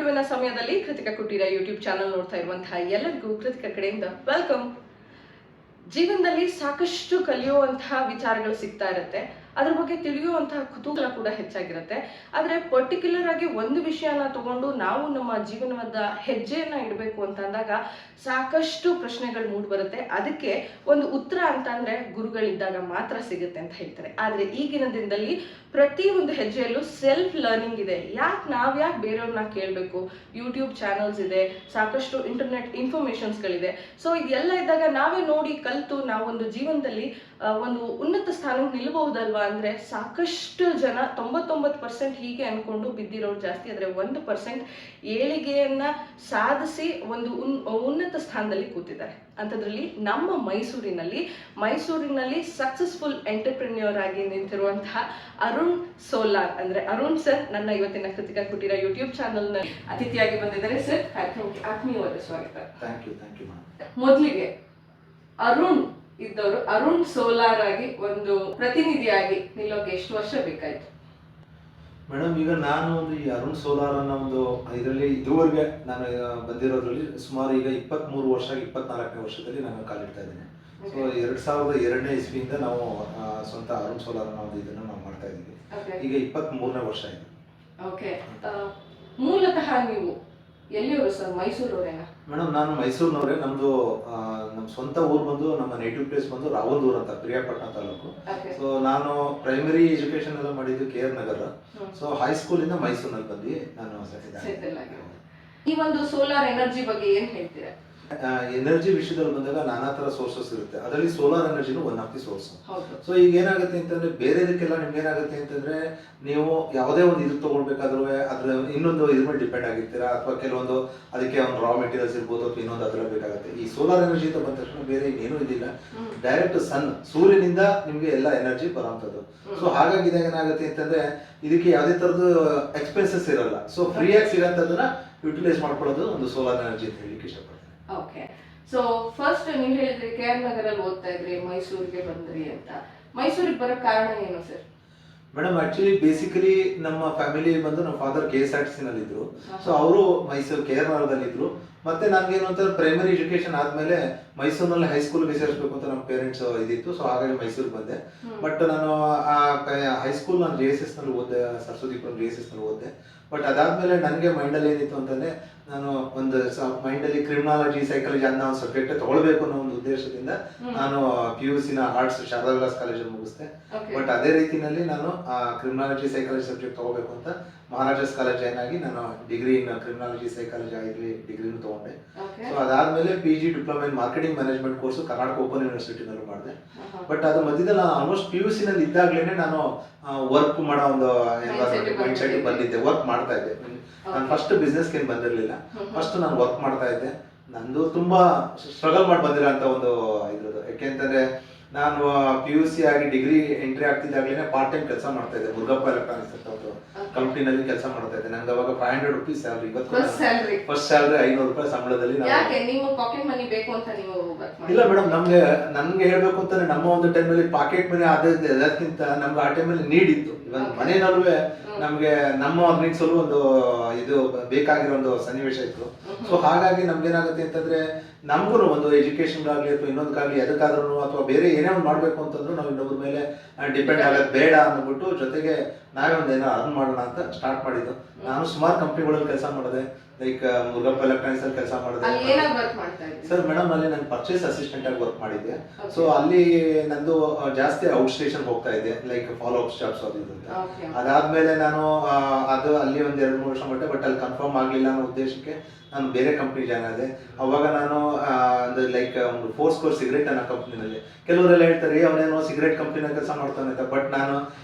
ಬಿಡುವಿನ ಸಮಯದಲ್ಲಿ ಕೃತಿಕಾ ಕುಟೀರ YouTube channel ನೋಡ್ತಾ ಇರುವಂತಹ ಎಲ್ಲರಿಗೂ ಕೃತಿಕಾ ಕಡೆಯಿಂದ ವೆಲ್ಕಮ್. ಜೀವನದಲ್ಲಿ ಸಾಕಷ್ಟು ಕಲಿಯುವಂತಹ ವಿಚಾರಗಳು ಸಿಗ್ತಾ ಇರುತ್ತೆ, ಅದ್ರ ಬಗ್ಗೆ ತಿಳಿಯುವಂತಹ ಕುತೂಹಲ ಕೂಡ ಹೆಚ್ಚಾಗಿರುತ್ತೆ. ಆದರೆ ಪರ್ಟಿಕ್ಯುಲರ್ ಆಗಿ ಒಂದು ವಿಷಯನ ತಗೊಂಡು ನಾವು ನಮ್ಮ ಜೀವನದ ಹೆಜ್ಜೆಯನ್ನ ಇಡಬೇಕು ಅಂತ ಅಂದಾಗ ಸಾಕಷ್ಟು ಪ್ರಶ್ನೆಗಳು ಮೂಡ್ ಬರುತ್ತೆ. ಅದಕ್ಕೆ ಒಂದು ಉತ್ತರ ಅಂತ ಅಂದ್ರೆ ಗುರುಗಳಿದ್ದಾಗ ಮಾತ್ರ ಸಿಗುತ್ತೆ ಅಂತ ಹೇಳ್ತಾರೆ. ಆದ್ರೆ ಈಗಿನ ದಿನದಲ್ಲಿ ಪ್ರತಿ ಒಂದು ಹೆಜ್ಜೆಯಲ್ಲೂ ಸೆಲ್ಫ್ ಲರ್ನಿಂಗ್ ಇದೆ. ಯಾಕೆ ಬೇರೆಯವ್ರನ್ನ ಕೇಳಬೇಕು? ಯೂಟ್ಯೂಬ್ ಚಾನಲ್ಸ್ ಇದೆ, ಸಾಕಷ್ಟು ಇಂಟರ್ನೆಟ್ ಇನ್ಫಾರ್ಮೇಶನ್ಸ್ಗಳಿದೆ. ಸೊ ಇದೆಲ್ಲ ಇದ್ದಾಗ ನಾವೇ ನೋಡಿ ಕಲಿತು ನಾವೊಂದು ಜೀವನದಲ್ಲಿ ಒಂದು ಉನ್ನತ ಸ್ಥಾನಕ್ಕೆ ನಿಲ್ಲಬಹುದಲ್ವಾ ಅಂದ್ರೆ ಸಾಕಷ್ಟು ಜನ 99% ಹೀಗೆ ಅನ್ಕೊಂಡು ಬಿದ್ದಿರೋರು ಜಾಸ್ತಿ. ಆದ್ರೆ 1% ಏಳಿಗೆಯನ್ನ ಸಾಧಿಸಿ ಒಂದು ಉನ್ನತ ಸ್ಥಾನದಲ್ಲಿ ಕೂತಿದ್ದಾರೆ. ಅಂಥದ್ರಲ್ಲಿ ನಮ್ಮ ಮೈಸೂರಿನಲ್ಲಿ ಸಕ್ಸಸ್ಫುಲ್ ಎಂಟರ್ಪ್ರೆನ್ಯೂರ್ ಆಗಿ ನಿಂತಿರುವಂತಹ ಅರುಣ್ ಸೋಲಾರ್ ಅಂದ್ರೆ ಅರುಣ್ ಸರ್ ನನ್ನ ಇವತ್ತಿನ ಕೃತಿಕಾ ಕುಟೀರ ಯೂಟ್ಯೂಬ್ ಚಾನಲ್ ನಲ್ಲಿ ಅತಿಥಿಯಾಗಿ ಬಂದಿದ್ದಾರೆ. ಸರ್ ಆತ್ಮೀಯವಾದ ಸ್ವಾಗತ. ಮೊದಲಿಗೆ ಅರುಣ್ ಇದ್ದವರು ಅರುಣ್ ಸೋಲಾರ್ ಆಗಿ ಒಂದು ಪ್ರತಿನಿಧಿಯಾಗಿ ನಿಲ್ಲೋಕೆ ಎಷ್ಟು ವರ್ಷ ಬೇಕಾಯ್ತು ಮೇಡಮ್? ಈಗ ನಾನು ಒಂದು ಈ ಅರುಣ್ ಸೋಲಾರ್ ಅನ್ನೋ ಒಂದು ಇದರಲ್ಲಿ ಇದುವರೆಗೆ ನಾನು ಬಂದಿರೋದ್ರಲ್ಲಿ ಸುಮಾರು ಈಗ 23 ವರ್ಷ 24ನೇ ವರ್ಷದಲ್ಲಿ ನಾನು ಕಾಲಿಡ್ತಾ ಇದ್ದೇನೆ. ಸೊ 2002ನೇ ಇಸ್ವಿಯಿಂದ ನಾವು ಸ್ವಂತ ಅರುಣ್ ಸೋಲಾರ್ ಅನ್ನೋ ಒಂದು ಇದನ್ನು ನಾವು ಮಾಡ್ತಾ ಇದ್ದೀವಿ. ಈಗ 23ನೇ ವರ್ಷ ಇದೆ. ಓಕೆ, ಮೂಲತಃ ನೀವು ಎಲ್ಲಿಯವರು ಸರ್? ಮೈಸೂರವರೇನಾ? ಮೇಡಮ್ ನಾನು ಮೈಸೂರಿನವರೇ. ನಮ್ಮ ಸ್ವಂತ ಊರು ಬಂದು ನಮ್ಮ ನೇಟಿವ್ ಪ್ಲೇಸ್ ಬಂದು ರಾವಲ್ದೂರ್ ಅಂತ, ಪ್ರಿಯಾಪಟ್ಟಣ ತಾಲೂಕು. ಸೊ ನಾನು ಪ್ರೈಮರಿ ಎಜುಕೇಶನ್ ಎಲ್ಲ ಮಾಡಿದ್ದು KR ನಗರ. ಸೊ ಹೈಸ್ಕೂಲ್ ಇಂದ ಮೈಸೂರಿನಲ್ಲಿ ಬಂದು ನಾನು ಸೆಟಲ್ ಆಗಿ. ಈ ಒಂದು ಸೋಲಾರ್ ಎನರ್ಜಿ ಬಗ್ಗೆ ಏನ್ ಹೇಳ್ತೀರಾ? ಎನರ್ಜಿ ವಿಷಯದಲ್ಲಿ ಬಂದಾಗ ನಾನಾ ತರ ಸೋರ್ಸಸ್ ಇರುತ್ತೆ. ಅದರಲ್ಲಿ ಸೋಲಾರ್ ಎನರ್ಜಿನೂ one of the source. So ಈಗ ಏನಾಗುತ್ತೆ ಅಂತಂದ್ರೆ ಬೇರೆದಕ್ಕೆಲ್ಲ ನಿಮ್ಗೆ ಏನಾಗುತ್ತೆ ಅಂತಂದ್ರೆ ನೀವು ಯಾವುದೇ ಒಂದು ಇದು ತಗೊಳ್ಬೇಕಾದ್ರೂ ಅದ್ರ ಇನ್ನೊಂದು ಇದ್ರ ಮೇಲೆ ಡಿಪೆಂಡ್ ಆಗಿರ್ತೀರಾ, ಅಥವಾ ಕೆಲವೊಂದು ಅದಕ್ಕೆ ಒಂದು ರಾ ಮೆಟೀರಿಯಲ್ಸ್ ಇರ್ಬೋದು ಅಥವಾ ಇನ್ನೊಂದು ಅದೆಲ್ಲ ಬೇಕಾಗುತ್ತೆ. ಈ ಸೋಲಾರ್ ಎನರ್ಜಿ ಅಂತ ಬಂದ ತಕ್ಷಣ ಬೇರೆ ಏನೂ ಇದಿಲ್ಲ, ಡೈರೆಕ್ಟ್ ಸೂರ್ಯನಿಂದ ನಿಮ್ಗೆ ಎಲ್ಲ ಎನರ್ಜಿ ಬರೋಂಥದ್ದು. ಸೊ ಹಾಗಾಗಿ ಇದಾಗ ಏನಾಗುತ್ತೆ ಅಂತಂದ್ರೆ ಇದಕ್ಕೆ ಯಾವುದೇ ತರದ್ದು ಎಕ್ಸ್ಪೆನ್ಸಸ್ ಇರಲ್ಲ. ಸೊ ಫ್ರೀಯಾಗಿ ಸಿಗೋಂಥದ್ದನ್ನ ಯುಟಿಲೈಸ್ ಮಾಡ್ಕೊಳ್ಳೋದು ಒಂದು ಸೋಲಾರ್ ಎನರ್ಜಿ ಅಂತ ಹೇಳಲಿಕ್ಕೆ ಇಷ್ಟಪಡ್ತೀನಿ. ಓಕೆ, ಸೊ ಫಸ್ಟ್ ನೀವು ಹೇಳಿದ್ರಿ KR ನಗರಲ್ಲಿ ಓದ್ತಾ ಇದ್ರಿ, ಮೈಸೂರಿಗೆ ಬಂದ್ರಿ ಅಂತ. ಮೈಸೂರಿಗೆ ಬರೋ ಕಾರಣ ಏನು ಸರ್? ಮೇಡಮ್ ಆಕ್ಚುಲಿ ಬೇಸಿಕಲಿ ನಮ್ಮ ಫ್ಯಾಮಿಲಿ ಬಂದು ನಮ್ಮ ಫಾದರ್ KSRTC ನಲ್ಲಿ ಇದ್ರು. ಸೊ ಅವರು ಮೈಸೂರು KR ನಗರದಲ್ಲಿ ಇದ್ರು. ಮತ್ತೆ ನನ್ಗೇನು ಅಂತ ಪ್ರೈಮರಿ ಎಜುಕೇಶನ್ ಆದ್ಮೇಲೆ ಮೈಸೂರಿನಲ್ಲಿ ಹೈಸ್ಕೂಲ್ಗೆ ಸೇರಿಸಬೇಕು ಅಂತ ನಮ್ಮ ಪೇರೆಂಟ್ಸ್ ಇದಿತ್ತು. ಸೊ ಹಾಗಾಗಿ ಮೈಸೂರಿಗೆ ಬಂದೆ. ಬಟ್ ನಾನು ಹೈಸ್ಕೂಲ್ ನಾನು JSS ನಲ್ಲಿ ಓದಿದೆ, ಸರಸ್ವತಿಪುರಂ JSS ನಲ್ಲಿ ಓದಿದೆ. ಬಟ್ ಅದಾದ್ಮೇಲೆ ನನಗೆ ಮೈಂಡಲ್ಲಿ ಏನಿತ್ತು ಅಂತಂದ್ರೆ ನಾನು ಒಂದು ಮೈಂಡಲ್ಲಿ ಕ್ರಿಮಿನಾಲಜಿ ಸೈಕಾಲಜಿ ಅನ್ನೋ ಒಂದು ಸಬ್ಜೆಕ್ಟ್ ತಗೊಳ್ಬೇಕು ಅನ್ನೋ ಒಂದು ಉದ್ದೇಶದಿಂದ ನಾನು PUC ನ ಆರ್ಟ್ಸ್ ಶಾರದಾ ವಿಲಾಸ್ ಕಾಲೇಜಲ್ಲಿ ಮುಗಿಸ್ದೆ. ಬಟ್ ಅದೇ ರೀತಿನಲ್ಲಿ ನಾನು ಕ್ರಿಮಿನಾಲಜಿ ಸೈಕಾಲಜಿ ಸಬ್ಜೆಕ್ಟ್ ತಗೋಬೇಕು ಅಂತ ಮಹಾರಾಜಾಸ್ ಕಾಲೇಜ್ ಜಾಯ್ನ್ ಆಗಿ ನಾನು ಡಿಗ್ರಿ ಇನ್ ಕ್ರಿಮಿನಾಲಜಿ ಸೈಕಾಲಜಿ ಡಿಗ್ರಿನೂ ತಗೊಂಡೆ. ಸೊ ಅದಾದ್ಮೇಲೆ PG diploma in marketing management course Karnataka open ಯೂನಿವರ್ಸಿಟಿನಲ್ಲೂ ಮಾಡಿದೆ. ಬಟ್ ಅದು ಮಧ್ಯದಲ್ಲಿ ನಾನು ಆಲ್ಮೋಸ್ಟ್ PUC ನಲ್ಲಿ ಇದ್ದಾಗ್ಲೇನೆ ನಾನು ವರ್ಕ್ ಮಾಡೋ ಒಂದು ಮೈಂಡ್ ಸೆಟ್ ಬಂದಿದ್ದೆ, ವರ್ಕ್ ಮಾಡ್ತಾ ಇದ್ದೆ. ನಾನು ಫಸ್ಟ್ ಬಿಸ್ನೆಸ್ಗೆ ಏನು ಬಂದಿರಲಿಲ್ಲ, ಫಸ್ಟ್ ನಾನು ವರ್ಕ್ ಮಾಡ್ತಾ ಇದ್ದೆ. ನಂದು ತುಂಬಾ ಸ್ಟ್ರಗಲ್ ಮಾಡಿ ಬಂದಿರೋ ಅಂತ ಒಂದು ಇದ್ರದ್ದು. ಯಾಕೆಂತಂದ್ರೆ ನಾನು PUC ಆಗಿ ಡಿಗ್ರಿ ಎಂಟ್ರಿ ಆಗ್ತಿದ್ದಾಗಲೇ ಪಾರ್ಟ್ ಟೈಮ್ ಕೆಲಸ ಮಾಡ್ತಾ ಇದ್ದೆ. ಮುರುಗಪ್ಪ ಎಲೆಕ್ಟ್ರಾನಿಕ್ಸ್ ಅಂತ ಒಂದು ಕಂಪ್ನಿನಲ್ಲಿ ಕೆಲಸ ಮಾಡ್ತಾ ಇದ್ದೆ. ನಂಗೆ ಅವಾಗ 500 ರೂಪೀಸ್ ಸ್ಯಾಲ್ರಿ. ಫಸ್ಟ್ ಸ್ಯಾಲ್ರಿ 500 ರೂಪಾಯಿ ಸಂಬಳದಲ್ಲಿ. ಇಲ್ಲ ಮೇಡಮ್, ನನ್ಗೆ ಹೇಳ್ಬೇಕು ಅಂತಂದ್ರೆ ನಮ್ಮ ಒಂದು ಟೈಮಲ್ಲಿ ಪಾಕೆಟ್ ಮನಿ ಅದಕ್ಕಿಂತ ನಮ್ಗೆ ಆ ಟೈಮಲ್ಲಿ ನೀಡ್ ಇತ್ತು. ಇವನ್ ಮನೆಯಲ್ಲೂ ನಮ್ಗೆ ನಮ್ಮ ಅರ್ನಿಂಗ್ಸ್ ಅಲ್ಲೂ ಒಂದು ಇದು ಬೇಕಾಗಿರೋ ಒಂದು ಸನ್ನಿವೇಶ ಇತ್ತು. ಸೊ ಹಾಗಾಗಿ ನಮ್ಗೇನಾಗುತ್ತೆ ಅಂತಂದ್ರೆ ನಮಗೂ ಒಂದು ಎಜುಕೇಶನ್ಗಾಗ್ಲಿ ಅಥವಾ ಇನ್ನೊಂದಕ್ಕಾಗ್ಲಿ ಎದಕ್ಕಾದ್ರೂ ಅಥವಾ ಬೇರೆ ಏನೇ ಒಂದು ಮಾಡ್ಬೇಕು ಅಂತಂದ್ರೂ ನಾವು ಇನ್ನೊಬ್ಬರ ಮೇಲೆ ಡಿಪೆಂಡ್ ಆಗೋದು ಬೇಡ ಅಂದ್ಬಿಟ್ಟು ಜೊತೆಗೆ ನಾವೇ ಒಂದೇನೋ ಅರ್ನ್ ಮಾಡೋಣ ಅಂತ ಸ್ಟಾರ್ಟ್ ಮಾಡಿದ್ದು. ನಾನು ಸುಮಾರು ಕಂಪ್ನಿಗಳಲ್ಲಿ ಕೆಲಸ ಮಾಡಿದೆ. ಲೈಕ್ ಮುರುಗಪ್ಪ ಎಲೆಕ್ಟ್ರಾನಿಕ್ಸ್ ಅಲ್ಲಿ ಕೆಲಸ ಮಾಡಿದೆ ಸರ್. ಮೇಡಮ್ ಅಲ್ಲಿ ನಾನು ಪರ್ಚೇಸ್ ಅಸಿಸ್ಟೆಂಟ್ ಆಗಿ ವರ್ಕ್ ಮಾಡಿದ್ದೆ. ಸೊ ಅಲ್ಲಿ ನಂದು ಜಾಸ್ತಿ ಔಟ್ ಸ್ಟೇಷನ್ ಹೋಗ್ತಾ ಇದ್ದೆ, ಲೈಕ್ ಫಾಲೋ ಅಪ್ ಜಾಬ್ಸ್ ಅದು ಇದು ಅಂತ. ಅದಾದ್ಮೇಲೆ ನಾನು ಅದು ಅಲ್ಲಿ ಒಂದ್ 2-3 ವರ್ಷ ಮಾಡಿದೆ. ಬಟ್ ಅಲ್ಲಿ ಕನ್ಫರ್ಮ್ ಆಗ್ಲಿಲ್ಲ ಅನ್ನೋ ಉದ್ದೇಶಕ್ಕೆ ನಾನು ಬೇರೆ ಕಂಪ್ನಿ ಜಾಯ್ನ್ ಆದೆ. ಅವಾಗ ನಾನು ಲೈಕ್ ಒಂದು ಫೋರ್ಸ್ಕೋರ್ ಸಿಗರೇಟ್ ಅನ್ನೋ ಕಂಪ್ನಿನಲ್ಲಿ, ಕೆಲವರೆಲ್ಲ ಹೇಳ್ತಾರೆ ಅವನೇನೋ ಸಿಗರೇಟ್ ಕಂಪ್ನಿನ ಕೆಲಸ ಮಾಡ್ತಾನೆ ಅಂತ. ಬಟ್ ನಾನು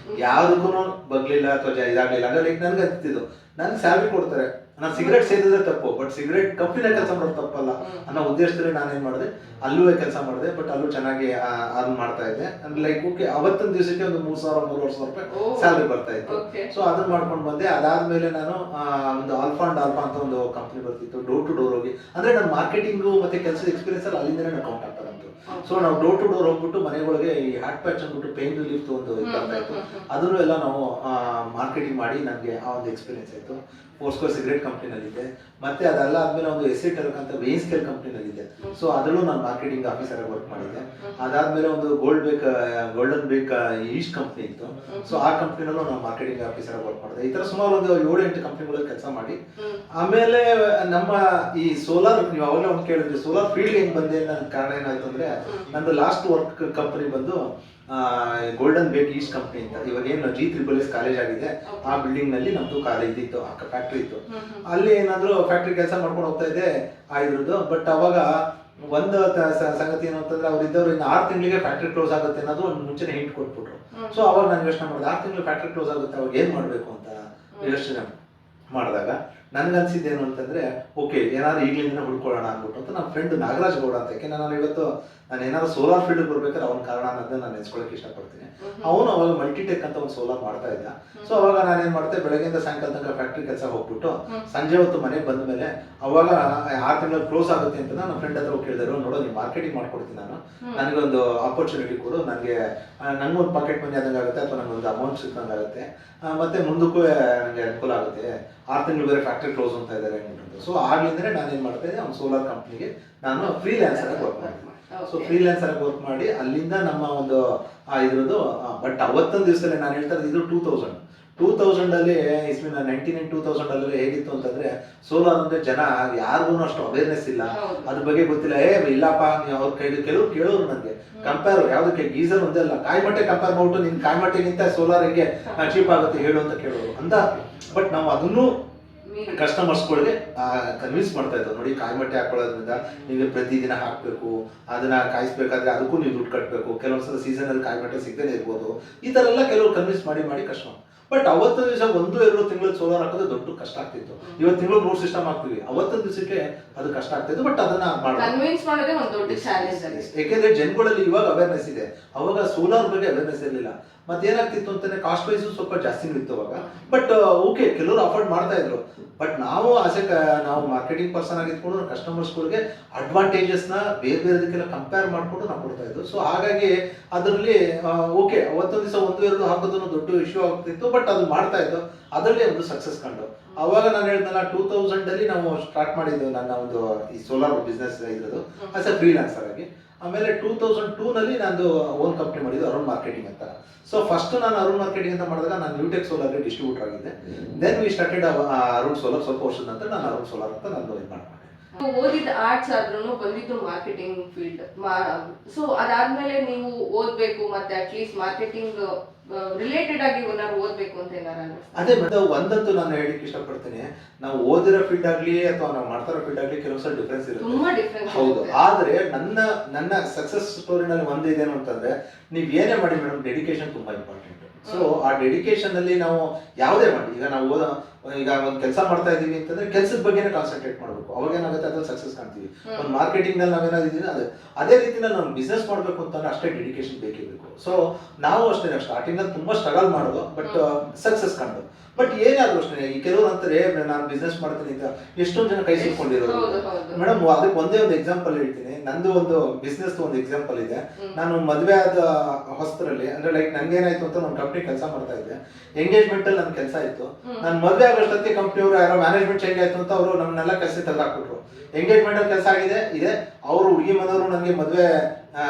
ಯಾವ್ದಕ್ಕೂ ಬಗ್ಲಿಲ್ಲ ಅಥವಾ ಇದಾಗ್ಲಿಲ್ಲ. ಆಗ ಲೈಕ್ ನನ್ಗೆ ಅನ್ತಿದ್ದು ನನ್ಗೆ ಸ್ಯಾಲ್ರಿ ಕೊಡ್ತಾರೆ, ನಾನು ಸಿಗರೇಟ್ ಸೇದಿದ್ರೆ ತಪ್ಪು, ಬಟ್ ಸಿಗರೇಟ್ ಕಂಪ್ನಿನ ಕೆಲಸ ಮಾಡೋದು ತಪ್ಪಲ್ಲ ಅನ್ನೋ ಉದ್ದೇಶದಲ್ಲಿ ನಾನೇನ್ ಮಾಡಿದೆ, ಅಲ್ಲೂ ಕೆಲಸ ಮಾಡಿದೆ. ಬಟ್ ಅಲ್ಲೂ ಚೆನ್ನಾಗಿ ಅರ್ನ್ ಮಾಡ್ತಾ ಇದ್ದೆ. ಲೈಕ್ ಓಕೆ, ಅವತ್ತಿನ ದಿವಸಕ್ಕೆ ಒಂದು 3,000-3,500 ರೂಪಾಯಿ ಸ್ಯಾಲ್ರಿ ಬರ್ತಾ ಇತ್ತು. ಸೊ ಅದನ್ನ ಮಾಡ್ಕೊಂಡು ಬಂದೆ. ಅದಾದ್ಮೇಲೆ ನಾನು ಒಂದು ಆಲ್ಫಾ ಅಂಡ್ ಆಲ್ಫಾ ಅಂತ ಒಂದು ಕಂಪ್ನಿ ಬರ್ತಿತ್ತು, ಡೋರ್ ಟು ಡೋರ್ ಹೋಗಿ. ಅಂದ್ರೆ ನನ್ನ ಮಾರ್ಕೆಟಿಂಗು ಮತ್ತೆ ಕೆಲಸದ ಎಕ್ಸ್ಪೀರಿಯನ್ಸ್ ಅಲ್ಲಿ ಅಲ್ಲಿಂದನೇ ಕೌಂಟ್ ಆಗ್ತಾ ಬಂತು. ಸೊ ನಾವು ಡೋರ್ ಟು ಡೋರ್ ಹೋಗ್ಬಿಟ್ಟು ಮನೆಗಳಿಗೆ ಈ ಹಾರ್ಟ್ ಪ್ಯಾಚ್ ಅಂದ್ಬಿಟ್ಟು ಪೇನ್ ರಿಲೀಫ್ ಒಂದು ಇದು ಬರ್ತಾ ಇತ್ತು. ಅದನ್ನು ಎಲ್ಲ ನಾವು ಮಾರ್ಕೆಟಿಂಗ್ ಮಾಡಿ ನನಗೆ ಆ ಒಂದು ಎಕ್ಸ್ಪೀರಿಯನ್ಸ್ ಆಯಿತು. ಫೋರ್ಸ್ಕೋರ್ ಸಿಗರೇಟ್ ಕಂಪ್ನಿನಲ್ಲಿದ್ದೆ, ಮತ್ತೆ ಅದೆಲ್ಲ ಆದ್ಮೇಲೆ ಒಂದು ಎಸಿಟರ್ಕ್ ಅಂತ ವೇನ್ ಸ್ಕೇಲ್ ಕಂಪ್ನಿನಲ್ಲಿದ್ದೆ. ಸೊ ಅದರಲ್ಲೂ ನಾನು ಮಾರ್ಕೆಟಿಂಗ್ ಆಫೀಸರ್ ಆಗಿ ವರ್ಕ್ ಮಾಡಿದ್ದೆ. ಅದಾದ್ಮೇಲೆ ಒಂದು ಗೋಲ್ಡನ್ ಬೇಕ್ ಈಸ್ಟ್ ಕಂಪ್ನಿ ಇತ್ತು. ಸೊ ಆ ಕಂಪ್ನಿನಲ್ಲೂ ನಾನು ಮಾರ್ಕೆಟಿಂಗ್ ಆಫೀಸರ್ ಆಗಿ ವರ್ಕ್ ಮಾಡಿದೆ. ಈ ತರ ಸುಮಾರು ಒಂದು 7-8 ಕಂಪ್ನಿಗಳಲ್ಲಿ ಕೆಲಸ ಮಾಡಿ ಆಮೇಲೆ ನಮ್ಮ ಈ ಸೋಲಾರ್, ನೀವು ಅವಾಗಲೇ ಒಂದು ಕೇಳಿದ್ರಿ ಸೋಲಾರ್ ಫೀಲ್ಡ್ ಹೆಂಗ್ ಬಂದೆ, ನನ್ನ ಕಾರಣ ಏನಾಯ್ತು ಅಂದ್ರೆ ನಂದು ಲಾಸ್ಟ್ ವರ್ಕ್ ಕಂಪನಿ ಬಂದು ಗೋಲ್ಡನ್ ಬೇಕ್ ಈಸ್ಟ್ ಕಂಪ್ನಿ ಅಂತ. ಇವಾಗ ಏನು G3S ಕಾಲೇಜ್ ಆಗಿದೆ, ಆ ಬಿಲ್ಡಿಂಗ್ ನಲ್ಲಿ ನಮ್ದು ಕಾಲೇಜ್ ಇತ್ತು, ಫ್ಯಾಕ್ಟ್ರಿ ಇತ್ತು. ಅಲ್ಲಿ ಏನಾದ್ರು ಫ್ಯಾಕ್ಟ್ರಿ ಕೆಲಸ ಮಾಡ್ಕೊಂಡು ಹೋಗ್ತಾ ಇದ್ದೆ ಇದ್ರದ್ದು. ಬಟ್ ಅವಾಗ ಒಂದು ಸಂಗತಿ ಏನು ಅಂತಂದ್ರೆ ಅವ್ರಿದ್ದವ್ರು ಇನ್ನು 6 ತಿಂಗಳಿಗೆ ಫ್ಯಾಕ್ಟ್ರಿ ಕ್ಲೋಸ್ ಆಗುತ್ತೆ ಅನ್ನೋದು ಒಂದು ಮುಂಚೆನೆ ಹಿಂಟ್ ಕೊಟ್ಬಿಟ್ರು. ಸೊ ಅವಾಗ ನಾನು ಯೋಚನೆ ಮಾಡಿದೆ 6 ತಿಂಗಳು ಫ್ಯಾಕ್ಟ್ರಿ ಕ್ಲೋಸ್ ಆಗುತ್ತೆ, ಅವಾಗ ಏನ್ ಮಾಡ್ಬೇಕು ಅಂತ ಯೋಚನೆ ಮಾಡಿದಾಗ ನನ್ಗನ್ಸಿದ್ದೇನು ಅಂತಂದ್ರೆ ಓಕೆ ಏನಾದ್ರು ಈಗಲಿಂದ ಹುಡ್ಕೊಳ್ಳೋಣ ಅಂದ್ಬಿಟ್ಟು ಅಂತ ನಮ್ಮ ಫ್ರೆಂಡ್ ನಾಗರಾಜ್ ಗೌಡ ಅಂತ. ಯಾಕೆ ನಾನು ಇವತ್ತು ನಾನು ಏನಾದ್ರು ಸೋಲಾರ್ ಫೀಲ್ಡ್ ಬರ್ಬೇಕಾದ್ರೆ ಅವನ ಕಾರಣ ಅನ್ನೋದನ್ನ ನಾನು ನೆನೆಸ್ಕೊಳ್ಳೋಕೆ ಇಷ್ಟಪಡ್ತೀನಿ. ಅವನು ಅವಾಗ ಮಲ್ಟಿಟೆಕ್ ಅಂತ ಒಂದು ಸೋಲಾರ್ ಮಾಡ್ತಾ ಇದ್ದ. ಸೊ ಅವಾಗ ನಾನೇನ್ ಮಾಡ್ತೆ, ಬೆಳಗ್ಗೆಯಿಂದ ಸಾಯಂಕಾಲ ತನಕ ಫ್ಯಾಕ್ಟ್ರಿ ಕೆಲಸ ಹೋಗ್ಬಿಟ್ಟು ಸಂಜೆ ಹೊತ್ತು ಮನೆಗೆ ಬಂದ ಮೇಲೆ ಅವಾಗ 6 ತಿಂಗಳು ಕ್ಲೋಸ್ ಆಗುತ್ತೆ ಅಂತ ನನ್ನ ಫ್ರೆಂಡ್ ಹತ್ರ ಕೇಳಿದ್ರು, ನೋಡೋ ನೀವು ಮಾರ್ಕೆಟಿಂಗ್ ಮಾಡ್ಕೊಡ್ತೀನಿ ನಾನು, ನನಗೊಂದು ಆಪರ್ಚುನಿಟಿ ಕೊಡು, ನನಗೊಂದು ಪಾಕೆಟ್ ಮನಿ ಆದಂಗೆ ಆಗುತ್ತೆ, ಅಥವಾ ನನಗೊಂದು ಅಮೌಂಟ್ ಸಿಕ್ಕಂಗೆ ಆಗುತ್ತೆ, ಮತ್ತೆ ಮುಂದಕ್ಕೂ ನನಗೆ ಅನುಕೂಲ ಆಗುತ್ತೆ. 6 ತಿಂಗಳು ಬೇರೆ ಫ್ಯಾಕ್ಟ್ರಿ ಕ್ಲೋಸ್ ಅಂತ ಇದ್ದಾರೆ ಅಂದ್ಬಿಟ್ಟು. ಸೊ ಆಗ್ಲಿಂದ್ರೆ ನಾನೇನ್ ಮಾಡ್ತಾ ಇದ್ದೆ, ಅವ್ನು ಸೋಲಾರ್ ಕಂಪ್ನಿಗೆ ನಾನು ಫ್ರೀಲ್ಯಾನ್ಸರ್ ಆಗಿ ವರ್ಕ್ ಮಾಡಿದ್ದೆ. ಸೊ ಫ್ರೀಲ್ಯಾನ್ಸರ್ ಆಗಿ ವರ್ಕ್ ಮಾಡಿ ಅಲ್ಲಿಂದ ನಮ್ಮ ಒಂದು ಇದ್ರದ್ದು. ಬಟ್ ಅವತ್ತೊಂದು ದಿವಸದಲ್ಲಿ ನಾನು ಹೇಳ್ತಾ ಇರೋದು ಇದು 2000 ಅಲ್ಲಿ ಇಸ್ವಿನ 2000 ಅಲ್ಲಿ ಹೇಗಿತ್ತು ಅಂತಂದ್ರೆ ಸೋಲಾರ್ ಅಂದ್ರೆ ಜನ ಯಾರಿಗೂ ಅಷ್ಟು ಅವೇರ್ನೆಸ್ ಇಲ್ಲ, ಅದ್ರ ಬಗ್ಗೆ ಗೊತ್ತಿಲ್ಲ. ಇಲ್ಲಪ್ಪ ನೀವು ಅವ್ರ ಕೈ ಕೆಲವ್ರು ಕೇಳೋರು ನನಗೆ ಕಂಪೇರ್ ಯಾವ್ದಕ್ಕೆ ಗೀಸರ್ ಒಂದೇ ಅಲ್ಲ, ಕಾಯಿಮಟ್ಟೆ ಕಂಪೇರ್ ಮಾಡ್ಬಿಟ್ಟು ನಿನ್ ಕಾಯಿಮಟ್ಟೆಗಿಂತ ಸೋಲಾರ್ ಹೆಂಗೆ ಚೀಪ್ ಆಗುತ್ತೆ ಹೇಳು ಅಂತ ಕೇಳೋರು ಅಂತ. ಬಟ್ ನಾವು ಅದನ್ನು ಕಸ್ಟಮರ್ಸ್ಗಳಿಗೆ ಕನ್ವಿನ್ಸ್ ಮಾಡ್ತಾ ಇದ್ದೋ, ನೋಡಿ ಕಾಯಿಮಟ್ಟೆ ಹಾಕೊಳ್ಳೋದ್ರಿಂದ ನೀವು ಪ್ರತಿದಿನ ಹಾಕ್ಬೇಕು, ಅದನ್ನ ಕಾಯಿಸ್ಬೇಕಾದ್ರೆ ಅದಕ್ಕೂ ನೀವು ದುಡ್ಡು ಕಟ್ಟಬೇಕು, ಕೆಲವೊಂದ್ಸಲ ಸೀಸನ್ ಅಲ್ಲಿ ಕಾಯಿಮಟ್ಟೆ ಸಿಗದೇ ಇರ್ಬೋದು. ಈ ತರ ಎಲ್ಲ ಕೆಲವರು ಕನ್ವಿನ್ಸ್ ಮಾಡಿ ಕಸ್ಟಮರ್. ಬಟ್ ಅವತ್ತು ದಿವಸ 1-2 ತಿಂಗಳು ಸೋಲಾರ್ ಹಾಕೋದು ದೊಡ್ಡ ಕಷ್ಟ ಆಗ್ತಿತ್ತು. ಇವತ್ತು ತಿಂಗಳು 3 ಸಿಸ್ಟಮ್ ಹಾಕ್ತಿವಿ, ಅವತ್ತೊಂದು ದಿವಸಕ್ಕೆ ಅದು ಕಷ್ಟ ಆಗ್ತಿತ್ತು. ಬಟ್ ಅದನ್ನ ಕನ್ವಿನ್ಸ್ ಮಾಡೋದೇ ಒಂದು ದೊಡ್ಡ ಚಾಲೆಂಜ್. ಯಾಕೆಂದ್ರೆ ಜನಗಳಲ್ಲಿ ಇವಾಗ ಅವೇರ್ನೆಸ್ ಇದೆ, ಅವಾಗ ಸೋಲಾರ್ ಬಗ್ಗೆ ಅವೇರ್ನೆಸ್ ಇರಲಿಲ್ಲ. ಮತ್ತೇನಾಗ್ತಿತ್ತು ಅಂತಂದ್ರೆ ಕಾಸ್ಟ್ ವೈಸ್ ಸ್ವಲ್ಪ ಜಾಸ್ತಿ ಇತ್ತು ಅವಾಗ. ಬಟ್ ಓಕೆ ಕೆಲವರು ಅಫೋರ್ಡ್ ಮಾಡ್ತಾ ಇದ್ರು. ಬಟ್ ನಾವು ನಾವು ಮಾರ್ಕೆಟಿಂಗ್ ಪರ್ಸನ್ ಆಗಿದ್ಕೊಂಡು ಕಸ್ಟಮರ್ಸ್ಗಳಿಗೆ ಅಡ್ವಾಂಟೇಜಸ್ನ ಬೇರೆದಕ್ಕೆಲ್ಲ ಕಂಪೇರ್ ಮಾಡ್ಕೊಂಡು ನಾವು ಕೊಡ್ತಾ ಇದ್ವು. ಸೊ ಹಾಗಾಗಿ ಅದರಲ್ಲಿ ಓಕೆ ಅವತ್ತೊಂದು ದಿವಸ 1-2 ಹಾಕೋದನ್ನು ದೊಡ್ಡ ಇಶ್ಯೂ ಆಗ್ತಿತ್ತು. ಬಟ್ ಅದು ಮಾಡ್ತಾ ಇದ್ದು, ಅದರಲ್ಲಿ ಒಂದು ಸಕ್ಸಸ್ ಕಂಡು. ಅವಾಗ ನಾನು ಹೇಳಿದ್ನಲ್ಲ 2000 ಅಲ್ಲಿ ನಾವು ಸ್ಟಾರ್ಟ್ ಮಾಡಿದ್ದು ನನ್ನ ಒಂದು ಈ ಸೋಲಾರ್ ಬಿಸ್ನೆಸ್ ಇರೋದು ಆಸ್ ಎ ಫ್ರೀಲಾನ್ಸರ್ ಆಗಿ. ಆಮೇಲೆ 2002 ನಲ್ಲಿ ನಂದು ಓನ್ ಕಂಪ್ನಿ ಮಾಡಿದ್ದು ಅರುಣ್ ಮಾರ್ಕೆಟಿಂಗ್ ಅಂತ. ಸೊ ಫಸ್ಟ್ ನಾನು ಅರುಣ್ ಮಾರ್ಕೆಟಿಂಗ್ ಅಂತ ಮಾಡಿದಾಗ ನಾನು ನ್ಯೂಟೆಕ್ ಸೋಲಾರ್ಗೆ ಡಿಸ್ಟ್ರಿಬ್ಯೂಟರ್ ಆಗಿದ್ದೆ. Then we started Arun Solar. ಸ್ವಲ್ಪ ವರ್ಷದ ನಂತರ ನಾನು ಅರುಣ್ ಸೋಲಾರ್ ಅಂತ ನಾನು ಇದು ಮಾಡಿದೆ. ಓದಿದ ಆರ್ಟ್ಸ್ ಆದ್ರೂ ಬಂದಿದ್ದು ಮಾರ್ಕೆಟಿಂಗ್ ಫೀಲ್ಡ್. ಸೊ ಅದಾದ್ಮೇಲೆ ನೀವು ಓದ್ಬೇಕು, ಮತ್ತೆ ಅಟ್ಲೀಸ್ಟ್ ಮಾರ್ಕೆಟಿಂಗ್ ರಿಲೇಟೆಡ್ ಆಗಿ ಏನಾದ್ರು ಓದ್ಬೇಕು ಅಂತ ಏನಾರು ಅದೇ ಮತ್ತೆ ಒಂದಂತೂ ನಾನು ಹೇಳಿಕ್ಕೆ ಇಷ್ಟಪಡ್ತೀನಿ, ನಾವು ಓದಿರೋ ಫೀಲ್ಡ್ ಆಗ್ಲಿ ಅಥವಾ ನಾವು ಮಾಡ್ತಾರೋ ಫೀಲ್ಡ್ ಆಗ್ಲಿ ಕೆಲವೊಂದ್ಸಲ ಡಿಫ್ರೆನ್ಸ್ ಇರುತ್ತೆ. ತುಂಬಾ ಡಿಫ್ರೆನ್ಸ್. ಹೌದು. ಆದ್ರೆ ನನ್ನ ಸಕ್ಸಸ್ ಸ್ಟೋರಿನಲ್ಲಿ ಒಂದು ಇದೇನು ಅಂತಂದ್ರೆ, ನೀವ್ ಏನೇ ಮಾಡಿ ಮೇಡಮ್ ಡೆಡಿಕೇಶನ್ ತುಂಬಾ ಇಂಪಾರ್ಟೆಂಟ್. ಸೊ ಆ ಡೆಡಿಕೇಶನ್ ಅಲ್ಲಿ ನಾವು ಯಾವುದೇ ಮಾಡಿ, ಈಗ ಒಂದು ಕೆಲಸ ಮಾಡ್ತಾ ಇದೀವಿ ಅಂತಂದ್ರೆ ಕೆಲಸದ ಬಗ್ಗೆನೇ ಕಾನ್ಸಂಟ್ರೇಟ್ ಮಾಡಬೇಕು. ಅವಾಗ ಏನಾಗುತ್ತೆ, ಅದ್ರಲ್ಲಿ ಸಕ್ಸಸ್ ಕಾಣ್ತೀವಿ. ಒಂದು ಮಾರ್ಕೆಟಿಂಗ್ ನಲ್ಲಿ ನಾವೇನಾದಿದ್ದೀವಿ ಅದೇ ರೀತಿನ ನಾವು ಬಿಸ್ನೆಸ್ ಮಾಡಬೇಕು ಅಂತಂದ್ರೆ ಅಷ್ಟೇ ಡೆಡಿಕೇಶನ್ ಬೇಕೇ. ಸೊ ನಾವು ಅಷ್ಟೇ ಸ್ಟಾರ್ಟಿಂಗ್ ಅಲ್ಲಿ ತುಂಬಾ ಸ್ಟ್ರಗಲ್ ಮಾಡೋದು, ಬಟ್ ಸಕ್ಸಸ್ ಕಂಡು. ಬಟ್ ಏನಾದ್ರು ಅಷ್ಟೇ ಈ ಕೆಲವರು ಅಂತಾರೆ ನಾನು ಬಿಸ್ನೆಸ್ ಮಾಡ್ತೀನಿ ಅಂತ ಎಷ್ಟೊಂದು ಜನ ಕೈ ಸಿಕ್ಕೊಂಡಿರೋದು. ಮೇಡಮ್ ಅದಕ್ಕೆ ಒಂದೇ ಒಂದು ಎಕ್ಸಾಂಪಲ್ ಹೇಳ್ತೀನಿ. ನಂದು ಒಂದು ಬಿಸ್ನೆಸ್ ಒಂದು ಎಕ್ಸಾಂಪಲ್ ಇದೆ. ನಾನು ಮದುವೆ ಆದ ಹೊಸರಲ್ಲಿ ಅಂದ್ರೆ ಲೈಕ್ ನಂಗೇನಾಯ್ತು ಅಂತ ನಾನು ಕಂಪ್ನಿ ಕೆಲಸ ಮಾಡ್ತಾ ಇದ್ದೆ. ಎಂಗೇಜ್ಮೆಂಟ್ ಅಲ್ಲಿ ನನ್ ಕೆಲಸ ಇತ್ತು. ನಾನು ಮದುವೆ ಆಗೋಷ್ಟೊತ್ತಿಗೆ ಕಂಪ್ನಿಯವರು ಯಾರೋ ಮ್ಯಾನೇಜ್ಮೆಂಟ್ ಚೇಂಜ್ ಆಯ್ತು ಅಂತ ಅವರು ನಮ್ಮನ್ನೆಲ್ಲ ಕೆಲಸ ತೆಗೆದಾಕ್ಬಿಟ್ರು. ಎಂಗೇಜ್ಮೆಂಟ್ ಅಲ್ಲಿ ಕೆಲಸ ಇದೆ ಅವ್ರು ಹುಡುಗಿ ಮನೆಯವರು ನನಗೆ ಮದುವೆ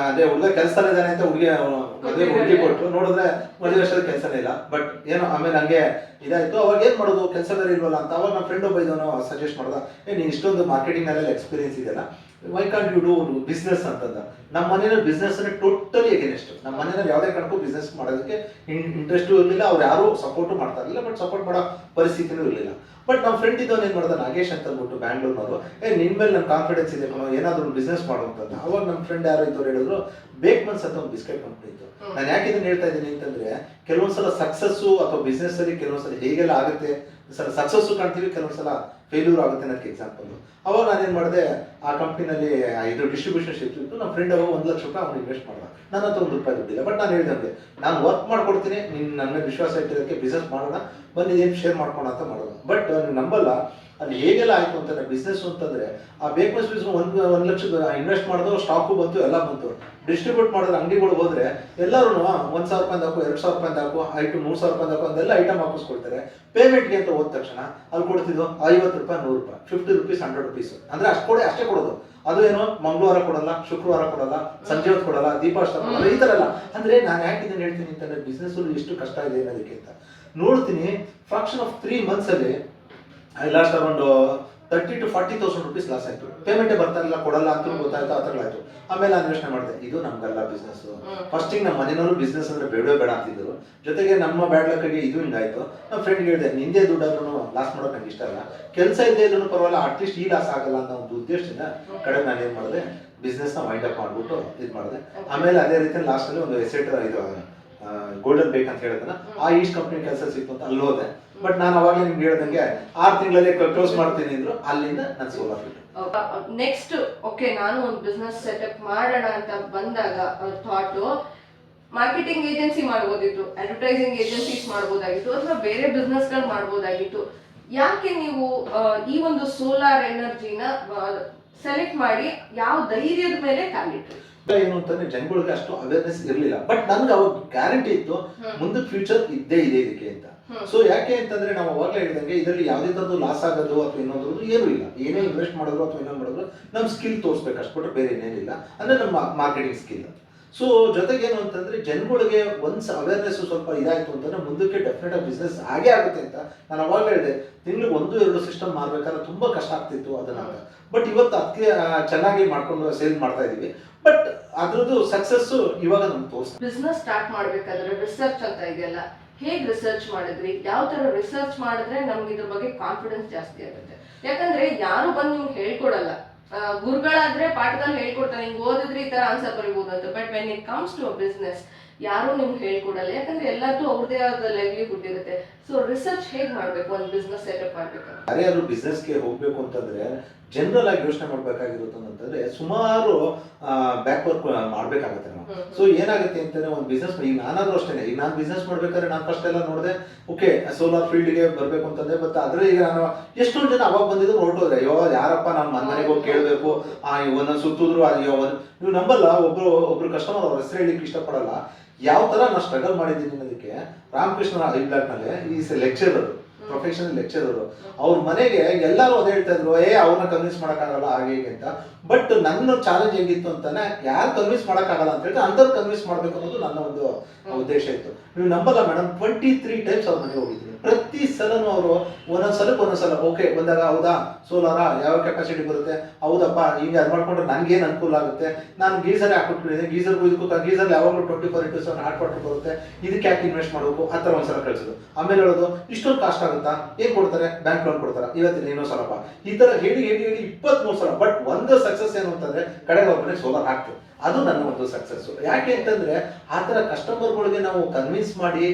ಅದೇ ಹುಡುಗ ಕೆಲಸದಲ್ಲಿ ಇದ್ದಾನೆ ಅಂತ ಹುಡುಗಿ ಕೊಟ್ಟರು. ನೋಡಿದ್ರೆ ಮದುವೆ ಅಷ್ಟೊಂದು ಕೆಲಸನೇ ಇಲ್ಲ. ಬಟ್ ಏನೋ ಆಮೇಲೆ ಹಂಗೆ ಇದಾಯ್ತು. ಅವಾಗ ಏನ್ ಮಾಡೋದು, ಕೆಲಸ ಬೇರೆ ಇಲ್ವಲ್ಲ ಅಂತ. ಅವಾಗ ನಮ್ಮ ಫ್ರೆಂಡ್ ಒಬ್ಬ ಇದನ್ನು ಸಜೆಸ್ಟ್ ಮಾಡ್ದ, ನೀನ್ ಇಷ್ಟೊಂದು ಮಾರ್ಕೆಟಿಂಗ್ ನಲ್ಲೆಲ್ಲ ಎಕ್ಸ್ಪೀರಿಯನ್ಸ್ ಇದೆಯಲ್ಲ, why can't you do business ಅಂತಂದ. ನಮ್ಮ ಮನೆಯಲ್ಲಿ ಬಿಸ್ನೆಸ್ ಟೋಟಲಿ ಎಗೇನೆಸ್ಟ್. ನಮ್ಮ ಮನೆಯಲ್ಲಿ ಯಾವುದೇ ಕಾರಣಕ್ಕೂ ಬಿಸ್ನೆಸ್ ಮಾಡೋದಕ್ಕೆ ಇಂಟ್ರೆಸ್ಟು ಇರಲಿಲ್ಲ. ಅವ್ರು ಯಾರು ಸಪೋರ್ಟು ಮಾಡ್ತಾ ಇರಲಿಲ್ಲ, ಬಟ್ ಸಪೋರ್ಟ್ ಮಾಡೋ ಪರಿಸ್ಥಿತಿನೂ ಇರಲಿಲ್ಲ. ಬಟ್ ನಮ್ಮ ಫ್ರೆಂಡ್ ಇದ್ದವನು ಏನ್ ಮಾಡ್ದ, ನಾಗೇಶ್ ಅಂತ ಅಂದ್ಬಿಟ್ಟು ಬ್ಯಾಂಗ್ಳೂರ್ನವರು, ನಿನ್ ಮೇಲೆ ನನ್ ಕಾನ್ಫಿಡೆನ್ಸ್ ಇದೆ ಕಣೋ, ಏನಾದ್ರು ಬಿಸ್ನೆಸ್ ಮಾಡುವಂತಂದ. ಅವಾಗ ನಮ್ಮ ಫ್ರೆಂಡ್ ಯಾರು ಇದ್ದವ್ರು ಹೇಳಿದ್ರು, ಬೇಕ್ಮನ್ಸ್ ಅಂತ ಒಂದು ಬಿಸ್ಕೆಟ್ ಕಂಪ್ನಿ ಇತ್ತು. ನಾನು ಯಾಕೆ ಇದನ್ನ ಹೇಳ್ತಾ ಇದ್ದೀನಿ ಅಂತಂದ್ರೆ, ಕೆಲವೊಂದ್ಸಲ ಸಕ್ಸಸ್ಸು ಅಥವಾ ಬಿಸ್ನೆಸ್ ಅಲ್ಲಿ ಕೆಲವೊಂದ್ಸಲ ಹೇಗೆಲ್ಲ ಆಗುತ್ತೆ, ಸಕ್ಸಸ್ಸು ಕಾಣ್ತೀವಿ, ಕೆಲವೊಂದ್ಸಲ ಫೇಲ್ಯೂರ್ ಆಗುತ್ತೆ ಅನ್ನೋಕ್ಕೆ ಎಕ್ಸಾಂಪಲ್. ಅವಾಗ ನಾನೇನ್ ಮಾಡಿದೆ, ಆ ಕಂಪ್ನಿನಲ್ಲಿ ಇದು ಡಿಸ್ಟ್ರಿಬ್ಯೂಷನ್ ಶಿಪ್ ಇತ್ತು. ನಮ್ಮ ಫ್ರೆಂಡ್ ಅವಾಗ 1 ಲಕ್ಷ ರೂಪಾಯಿ ಅವ್ನು ಇನ್ವೆಸ್ಟ್ ಮಾಡ್ದ. ನನ್ನ ಹತ್ರ ₹1 ದುಡ್ಡಿಲ್ಲ. ಬಟ್ ನಾನು ಹೇಳಿದಂಗೆ ನಾನು ವರ್ಕ್ ಮಾಡ್ಕೊಡ್ತೀನಿ, ನಿನ್ನ ನನ್ನ ವಿಶ್ವಾಸ ಇಟ್ಟಿರೋಕ್ಕೆ ಬಿಸ್ನೆಸ್ ಮಾಡೋಣ, ಬನ್ನಿ ಏನು ಶೇರ್ ಮಾಡ್ಕೋಣ ಅಂತ ಮಾಡೋದು. ಬಟ್ ನೀವು ನಂಬಲ್ಲ, ಅಲ್ಲಿ ಹೇಗೆಲ್ಲ ಆಯ್ತು ಅಂತಂದ್ರೆ ಬಿಸ್ನೆಸ್ ಅಂತಂದ್ರೆ ಆ ಬೇಕ್ನೆಸ್ ಬಿಸ್ನೆಸ್ ಒಂದ್ ಲಕ್ಷ ಇನ್ವೆಸ್ಟ್ ಮಾಡಿದ್ರು, ಸ್ಟಾಕು ಬಂತು, ಎಲ್ಲ ಬಂತು. ಡಿಸ್ಟ್ರಿಬ್ಯೂಟ್ ಮಾಡಿದ್ರೆ ಅಂಗಡಿಗಳು ಹೋದ್ರೆ ಎಲ್ಲರೂ 1,000 ರೂಪಾಯಿ ಹಾಕು, 2,000 ರೂಪಾಯಿ ಹಾಕು, ಐಟಮ್ 3,000 ರೂಪಾಯಿ ಹಾಕು ಅಂತೆಲ್ಲ ಐಟಮ್ ಹಾಕಿಸ್ಕೊಳ್ತಾರೆ. ಪೇಮೆಂಟ್ಗೆ ಅಂತ ಹೋದ ತಕ್ಷಣ ಅಲ್ಲಿ ಕೊಡ್ತಿದ್ದು 50 ರೂಪಾಯಿ, 100 ರೂಪಾಯಿ, 50 ರುಪೀಸ್, 100 ರುಪೀಸ್ ಅಂದ್ರೆ ಅಷ್ಟೇ ಕೊಡೋದು. ಅದು ಏನೋ ಮಂಗಳವಾರ ಕೊಡಲ್ಲ, ಶುಕ್ರವಾರ ಕೊಡಲ್ಲ, ಸಂಜೆ ಹೊತ್ತು ಕೊಡಲ್ಲ, ದೀಪಾವಳಿ ಕೊಡಲ್ಲ, ಈ ತರ ಎಲ್ಲ. ಅಂದ್ರೆ ನಾನು ಯಾಕೆ ಇದನ್ನ ಹೇಳ್ತೀನಿ ಅಂತಂದ್ರೆ ಬಿಸ್ನೆಸ್ ಎಷ್ಟು ಕಷ್ಟ ಇದೆ ಅನ್ನೋದಕ್ಕೆ ಅಂತ ನೋಡ್ತೀನಿ. ಫ್ರಾಕ್ಷನ್ ಆಫ್ 3 months ಅಲ್ಲಿ I lost around 30,000 to 40,000 rupees loss ಆಯ್ತು. ಪೇಮೆಂಟೇ ಬರ್ತಾ ಇಲ್ಲ, ಕೊಡಲ್ಲ ಅಂತ ಗೊತ್ತಾಯ್ತು, ಆ ಥರ ಆಯ್ತು. ಆಮೇಲೆ ನಾನು ಯೋಚನೆ ಮಾಡಿದೆ, ಇದು ನಮ್ಗಲ್ಲ ಬಿಸ್ನೆಸ್. ಫಸ್ಟಿಗೆ ನಮ್ಮ ಮನೆಯವರು ಬಿಸ್ನೆಸ್ ಅಂದ್ರೆ ಬೇಡ ಅಂತಿದ್ರು. ಜೊತೆಗೆ ನಮ್ಮ ಬ್ಯಾಡ್ ಲಕ್ಕಿಗೆ ಇದು ಹಿಂಗಾಯ್ತು. ನಮ್ಮ ಫ್ರೆಂಡ್ಗೆ ಹೇಳಿದೆ, ನಿಂದೇ ದುಡ್ಡಾದ್ರೂ ಲಾಸ್ ಮಾಡೋಕೆ ನಂಗೆ ಇಷ್ಟ ಇಲ್ಲ, ಕೆಲಸ ಇಲ್ಲದೆ ಇದ್ರೂ ಪರವಾಗಿಲ್ಲ, ಅಟ್ಲೀಸ್ಟ್ ಈ ಲಾಸ್ ಆಗಲ್ಲ ಅನ್ನೋ ಒಂದು ಉದ್ದೇಶದಿಂದ ಕಡೆ ನಾನು ಏನು ಮಾಡಿದೆ, ಬಿಸ್ನೆಸ್ ನ ವೈಂಡ್ ಅಪ್ ಮಾಡ್ಬಿಟ್ಟು ಇದು ಮಾಡಿದೆ. ಆಮೇಲೆ ಅದೇ ರೀತಿ ಲಾಸ್ಟ್ ಅಲ್ಲಿ ಒಂದು ಎಸೆಟ್ ಇದು ಗೋಲ್ಡನ್ ಬೇಕ್ ಅಂತ ಹೇಳಿದ್ರೆ ಆ ಈಸ್ಟ್ ಕಂಪ್ನಿ ಕೆಲಸ ಸಿಕ್ತು ಅಂತ ಅಲ್ಲಿ ಹೋದೆ. ಬಟ್ ನಾನು ಅವಾಗಲೇ ನಿಮ್ಗೆ ಹೇಳ್ದಂಗೆ 6 ತಿಂಗಳಲ್ಲಿ ಕ್ಲೋಸ್ ಮಾಡ್ತೀನಿ ಅಂದ್ರು. ಅಲ್ಲಿಂದ ನಾನು ಸೋಲಾರ್ ಫೀಲ್ಡ್. ನೆಕ್ಸ್ಟ್ ಓಕೆ, ನಾನು ಒಂದು ಬಿಸ್ನೆಸ್ ಸೆಟಪ್ ಮಾಡೋಣ ಅಂತ ಬಂದಾಗ ಥಾಟ್ ಮಾರ್ಕೆಟಿಂಗ್ ಏಜೆನ್ಸಿ ಮಾಡ್ಬೋದಿತ್ತು, ಅಡ್ವರ್ಟೈಸಿಂಗ್ ಏಜೆನ್ಸೀಸ್ ಮಾಡ್ಬೋದಾಗಿತ್ತು, ಅಥವಾ ಬೇರೆ ಬಿಸ್ನೆಸ್ ಗಳು ಮಾಡ್ಬೋದಾಗಿತ್ತು. ಯಾಕೆ ನೀವು ಈ ಒಂದು ಸೋಲಾರ್ ಎನರ್ಜಿನ ಸೆಲೆಕ್ಟ್ ಮಾಡಿ ಯಾವ ಧೈರ್ಯದ ಮೇಲೆ ಕಾಲಿಟ್ರಿ? ಏನು ಅಂತಂದ್ರೆ ಜನಗಳಿಗೆ ಅಷ್ಟು ಅವೇರ್ನೆಸ್ ಇರಲಿಲ್ಲ. ಬಟ್ ನನ್ಗೆ ಅವಾಗ ಗ್ಯಾರಂಟಿ ಇತ್ತು ಮುಂದೆ ಫ್ಯೂಚರ್ ಇದ್ದೇ ಇದೆ ಇದಕ್ಕೆ ಅಂತ. ಸೊ ಯಾಕೆ ಅಂತಂದ್ರೆ ನಾವು ಅವಾಗಲೇ ಹೇಳಿದಂಗೆ ಇದರಲ್ಲಿ ಯಾವುದೇ ತರದ್ದು ಲಾಸ್ ಆಗೋದು ಅಥವಾ ಇನ್ನೊಂದು ಏನೂ ಇಲ್ಲ. ಏನೇ ಇನ್ವೆಸ್ಟ್ ಮಾಡಿದ್ರು ಅಥವಾ ಇನ್ನೊಂದು ಮಾಡಿದ್ರು ನಮ್ಮ ಸ್ಕಿಲ್ ತೋರಿಸ್ಬೇಕು ಅಷ್ಟು ಬಿಟ್ಟರೆ ಬೇರೆ ಏನೇನಿಲ್ಲ. ಅಂದ್ರೆ ನಮ್ಮ ಮಾರ್ಕೆಟಿಂಗ್ ಸ್ಕಿಲ್. ಸೊ ಜೊತೆಗೆ ಏನು ಅಂತಂದ್ರೆ ಜನಗಳಿಗೆ ಒನ್ಸ್ ಅವೇರ್ನೆಸ್ ಸ್ವಲ್ಪ ಇದಾಯ್ತು ಅಂತಂದ್ರೆ ಮುಂದಕ್ಕೆ ಡೆಫಿನೆಟ್ ಆಗಿ ಬಿಸ್ನೆಸ್ ಆಗೇ ಆಗುತ್ತೆ ಅಂತ ನಾನು ಅವಾಗ ಹೇಳಿದೆ. ತಿಂಗಳಿಗೆ 1-2 ಸಿಸ್ಟಮ್ ಮಾಡ್ಬೇಕಾದ್ರೆ ತುಂಬಾ ಕಷ್ಟ ಆಗ್ತಿತ್ತು ಅದನ್ನ. ಬಟ್ ಇವತ್ತು ಅದಕ್ಕೆ ಚೆನ್ನಾಗಿ ಮಾಡ್ಕೊಂಡು ಸೇಲ್ ಮಾಡ್ತಾ ಇದೀವಿ. ಬಟ್ ಅದ್ರದ್ದು ಸಕ್ಸಸ್ ಇವಾಗ ನಮ್ಗೆ ತೋರಿಸ್ತಾರೆ. ಬಿಸ್ನೆಸ್ ಸ್ಟಾರ್ಟ್ ಮಾಡ್ಬೇಕಾದ್ರೆ ರಿಸರ್ಚ್ ಅಂತ ಇದೆಯಲ್ಲ, ಹೇಗ್ ರಿಸರ್ಚ್ ಮಾಡಿದ್ರಿ? ಯಾವ ತರ ರಿಸರ್ಚ್ ಮಾಡಿದ್ರೆ ನಮ್ಗೆ ಇದ್ರ ಬಗ್ಗೆ ಕಾನ್ಫಿಡೆನ್ಸ್ ಜಾಸ್ತಿ ಆಗುತ್ತೆ? ಯಾಕಂದ್ರೆ ಯಾರು ಬಂದು ನಿಮ್ಗೆ ಹೇಳ್ಕೊಡಲ್ಲ. ಗುರುಗಳಾದ್ರೆ ಪಾಠದಲ್ಲಿ ಹೇಳ್ಕೊಡ್ತಾರೆ, ಹಿಂಗ್ ಓದಿದ್ರೆ ಈ ತರ ಆನ್ಸರ್ ಬರೀಬಹುದು ಅಂತ. But when it comes to a business ಯಾರು ನಿಮ್ಗೆ ಹೇಳ್ಕೊಡಲ್ಲ. ಯಾಕಂದ್ರೆ ಎಲ್ಲದೂ ಅವ್ರದೇ ಆದ ಲೈವ್ಲಿಹುಡ್ ಇರುತ್ತೆ. ಸೊ ರಿಸರ್ಚ್ ಹೇಗ್ ಮಾಡ್ಬೇಕು ಒಂದು ಬಿಸ್ನೆಸ್ ಸೆಟಪ್ ಮಾಡ್ಬೇಕಂದ್ರೆ? ಯಾರ್ಯಾರು ಬಿಸ್ನೆಸ್ಗೆ ಹೋಗ್ಬೇಕು ಅಂತಂದ್ರೆ ಜನರಲ್ ಆಗಿ ಯೋಚನೆ ಮಾಡ್ಬೇಕಾಗಿರುತ್ತೆ ಅಂತಂದ್ರೆ ಸುಮಾರು ಬ್ಯಾಕ್ವರ್ಕ್ ಮಾಡ್ಬೇಕಾಗತ್ತೆ ನಾವು. ಸೊ ಏನಾಗುತ್ತೆ ಅಂತಂದ್ರೆ ಒಂದು ಬಿಸ್ನೆಸ್, ಈಗ ನಾನಾದ್ರೂ ಅಷ್ಟೇ, ಈಗ ನಾನು ಬಿಸ್ನೆಸ್ ಮಾಡ್ಬೇಕಾದ್ರೆ ನಾನು ಫಸ್ಟ್ ಎಲ್ಲ ನೋಡಿದೆ, ಓಕೆ ಸೋಲಾರ್ ಫೀಲ್ಡ್ಗೆ ಬರ್ಬೇಕು ಅಂತಂದ್ರೆ. ಬಟ್ ಆದ್ರೆ ಈಗ ನಾನು ಎಷ್ಟೊಂದು ಜನ ಅವಾಗ ಬಂದಿದ್ರು ಹೊರಟೋದ್ರೆ, ಅಯ್ಯೋ ಯಾರಪ್ಪ ನಮ್ಮ ಮನೆಗೆ ಹೋಗಿ ಕೇಳಬೇಕು, ಒಂದೊಂದು ಸುತ್ತಿದ್ರು. ಅಯ್ಯೋ ನೀವು ನಂಬಲ್ಲ, ಒಬ್ರು ಕಸ್ಟಮರ್ ಅವ್ರ ಹೆಸರು ಹೇಳಿಕ್ಕೆ ಇಷ್ಟಪಡಲ್ಲ, ಯಾವ ತರ ನಾನು ಸ್ಟ್ರಗಲ್ ಮಾಡಿದ್ದೀನಿ ಅನ್ನೋದಕ್ಕೆ. ರಾಮಕೃಷ್ಣ ಐಬ್ಲಾಕ್ ನಲ್ಲಿ ಈಸ್ ಲೆಕ್ಚರರ್, ಪ್ರೊಫೆಷನಲ್ ಲೆಕ್ಚರರ್. ಅವ್ರ ಮನೆಗೆ ಎಲ್ಲರೂ ಅದೇ ಹೇಳ್ತಾ ಇದ್ರು, ಅವ್ರನ್ನ ಕನ್ವಿನ್ಸ್ ಮಾಡಕ್ಕಾಗಲ್ಲ ಹಾಗೆ ಹೀಗೆ ಅಂತ. ಬಟ್ ನನ್ನ ಚಾಲೆಂಜ್ ಹೆಂಗಿತ್ತು ಅಂತಾನೆ, ಯಾರು ಕನ್ವಿನ್ಸ್ ಮಾಡಕ್ಕಾಗಲ್ಲ ಅಂತ ಹೇಳಿದ್ರೆ ಅಂಥವ್ರು ಕನ್ವಿನ್ಸ್ ಮಾಡ್ಬೇಕು ಅನ್ನೋದು ನನ್ನ ಒಂದು ಉದ್ದೇಶ ಇತ್ತು. ನೀವು ನಂಬಲ್ಲ ಮೇಡಮ್, 23 ಟೈಮ್ಸ್ ಅವ್ರ ಮನೆಗೆ ಹೋಗಿದ್ದೀನಿ. ಪ್ರತಿ ಸಲನೂ ಅವರು ಒಂದೊಂದ್ಸಲ ಓಕೆ ಬಂದಾಗ, ಹೌದಾ ಸೋಲಾರ ಯಾವ ಕೆಪಾಸಿಟಿ ಬರುತ್ತೆ, ಹೌದಪ್ಪ ಹಿಂಗೆ ಅದು ಮಾಡ್ಕೊಂಡ್ರೆ ನನ್ಗೇನು ಅನುಕೂಲ ಆಗುತ್ತೆ, ನಾನು ಗೀಸರ್ ಹಾಕ್ಬಿಟ್ಟಿದ್ದೀನಿ, ಗೀಸರ್ಗೂ ಇದಕ್ಕೂ ಗೀಸರ್ ಯಾವಾಗಲೂ 24/7 ಹಾಟ್ ವಾಟರ್ ಬರುತ್ತೆ, ಇದಕ್ಕೆ ಯಾಕೆ ಇನ್ವೆಸ್ಟ್ ಮಾಡಬೇಕು ಆ ಥರ ಒಂದ್ಸಲ ಕಳಿಸೋದು. ಆಮೇಲೆ ಹೇಳೋದು ಇಷ್ಟೊಂದು ಕಾಸ್ಟ್ ಆಗುತ್ತಾ, ಏನ್ ಕೊಡ್ತಾರೆ, ಬ್ಯಾಂಕ್ ಲೋನ್ ಕೊಡ್ತಾರೆ, ಇವತ್ತಿನ ಏನೋ ಸಲಪ, ಈ ತರ ಹೇಳಿ 23 ಸಲ. ಬಟ್ ಒಂದು ಸಕ್ಸಸ್ ಏನು ಅಂತಂದ್ರೆ ಕಡೆಗೆ ಒಬ್ಬನೇ ಸೋಲಾರ್ ಹಾಕ್ತೇವೆ. ಅದು ನನ್ನ ಒಂದು ಸಕ್ಸಸ್. ಯಾಕೆ ಅಂತಂದ್ರೆ ಆ ತರ ಕಸ್ಟಮರ್ಗಳಿಗೆ ನಾವು ಕನ್ವಿನ್ಸ್ ಮಾಡಿ.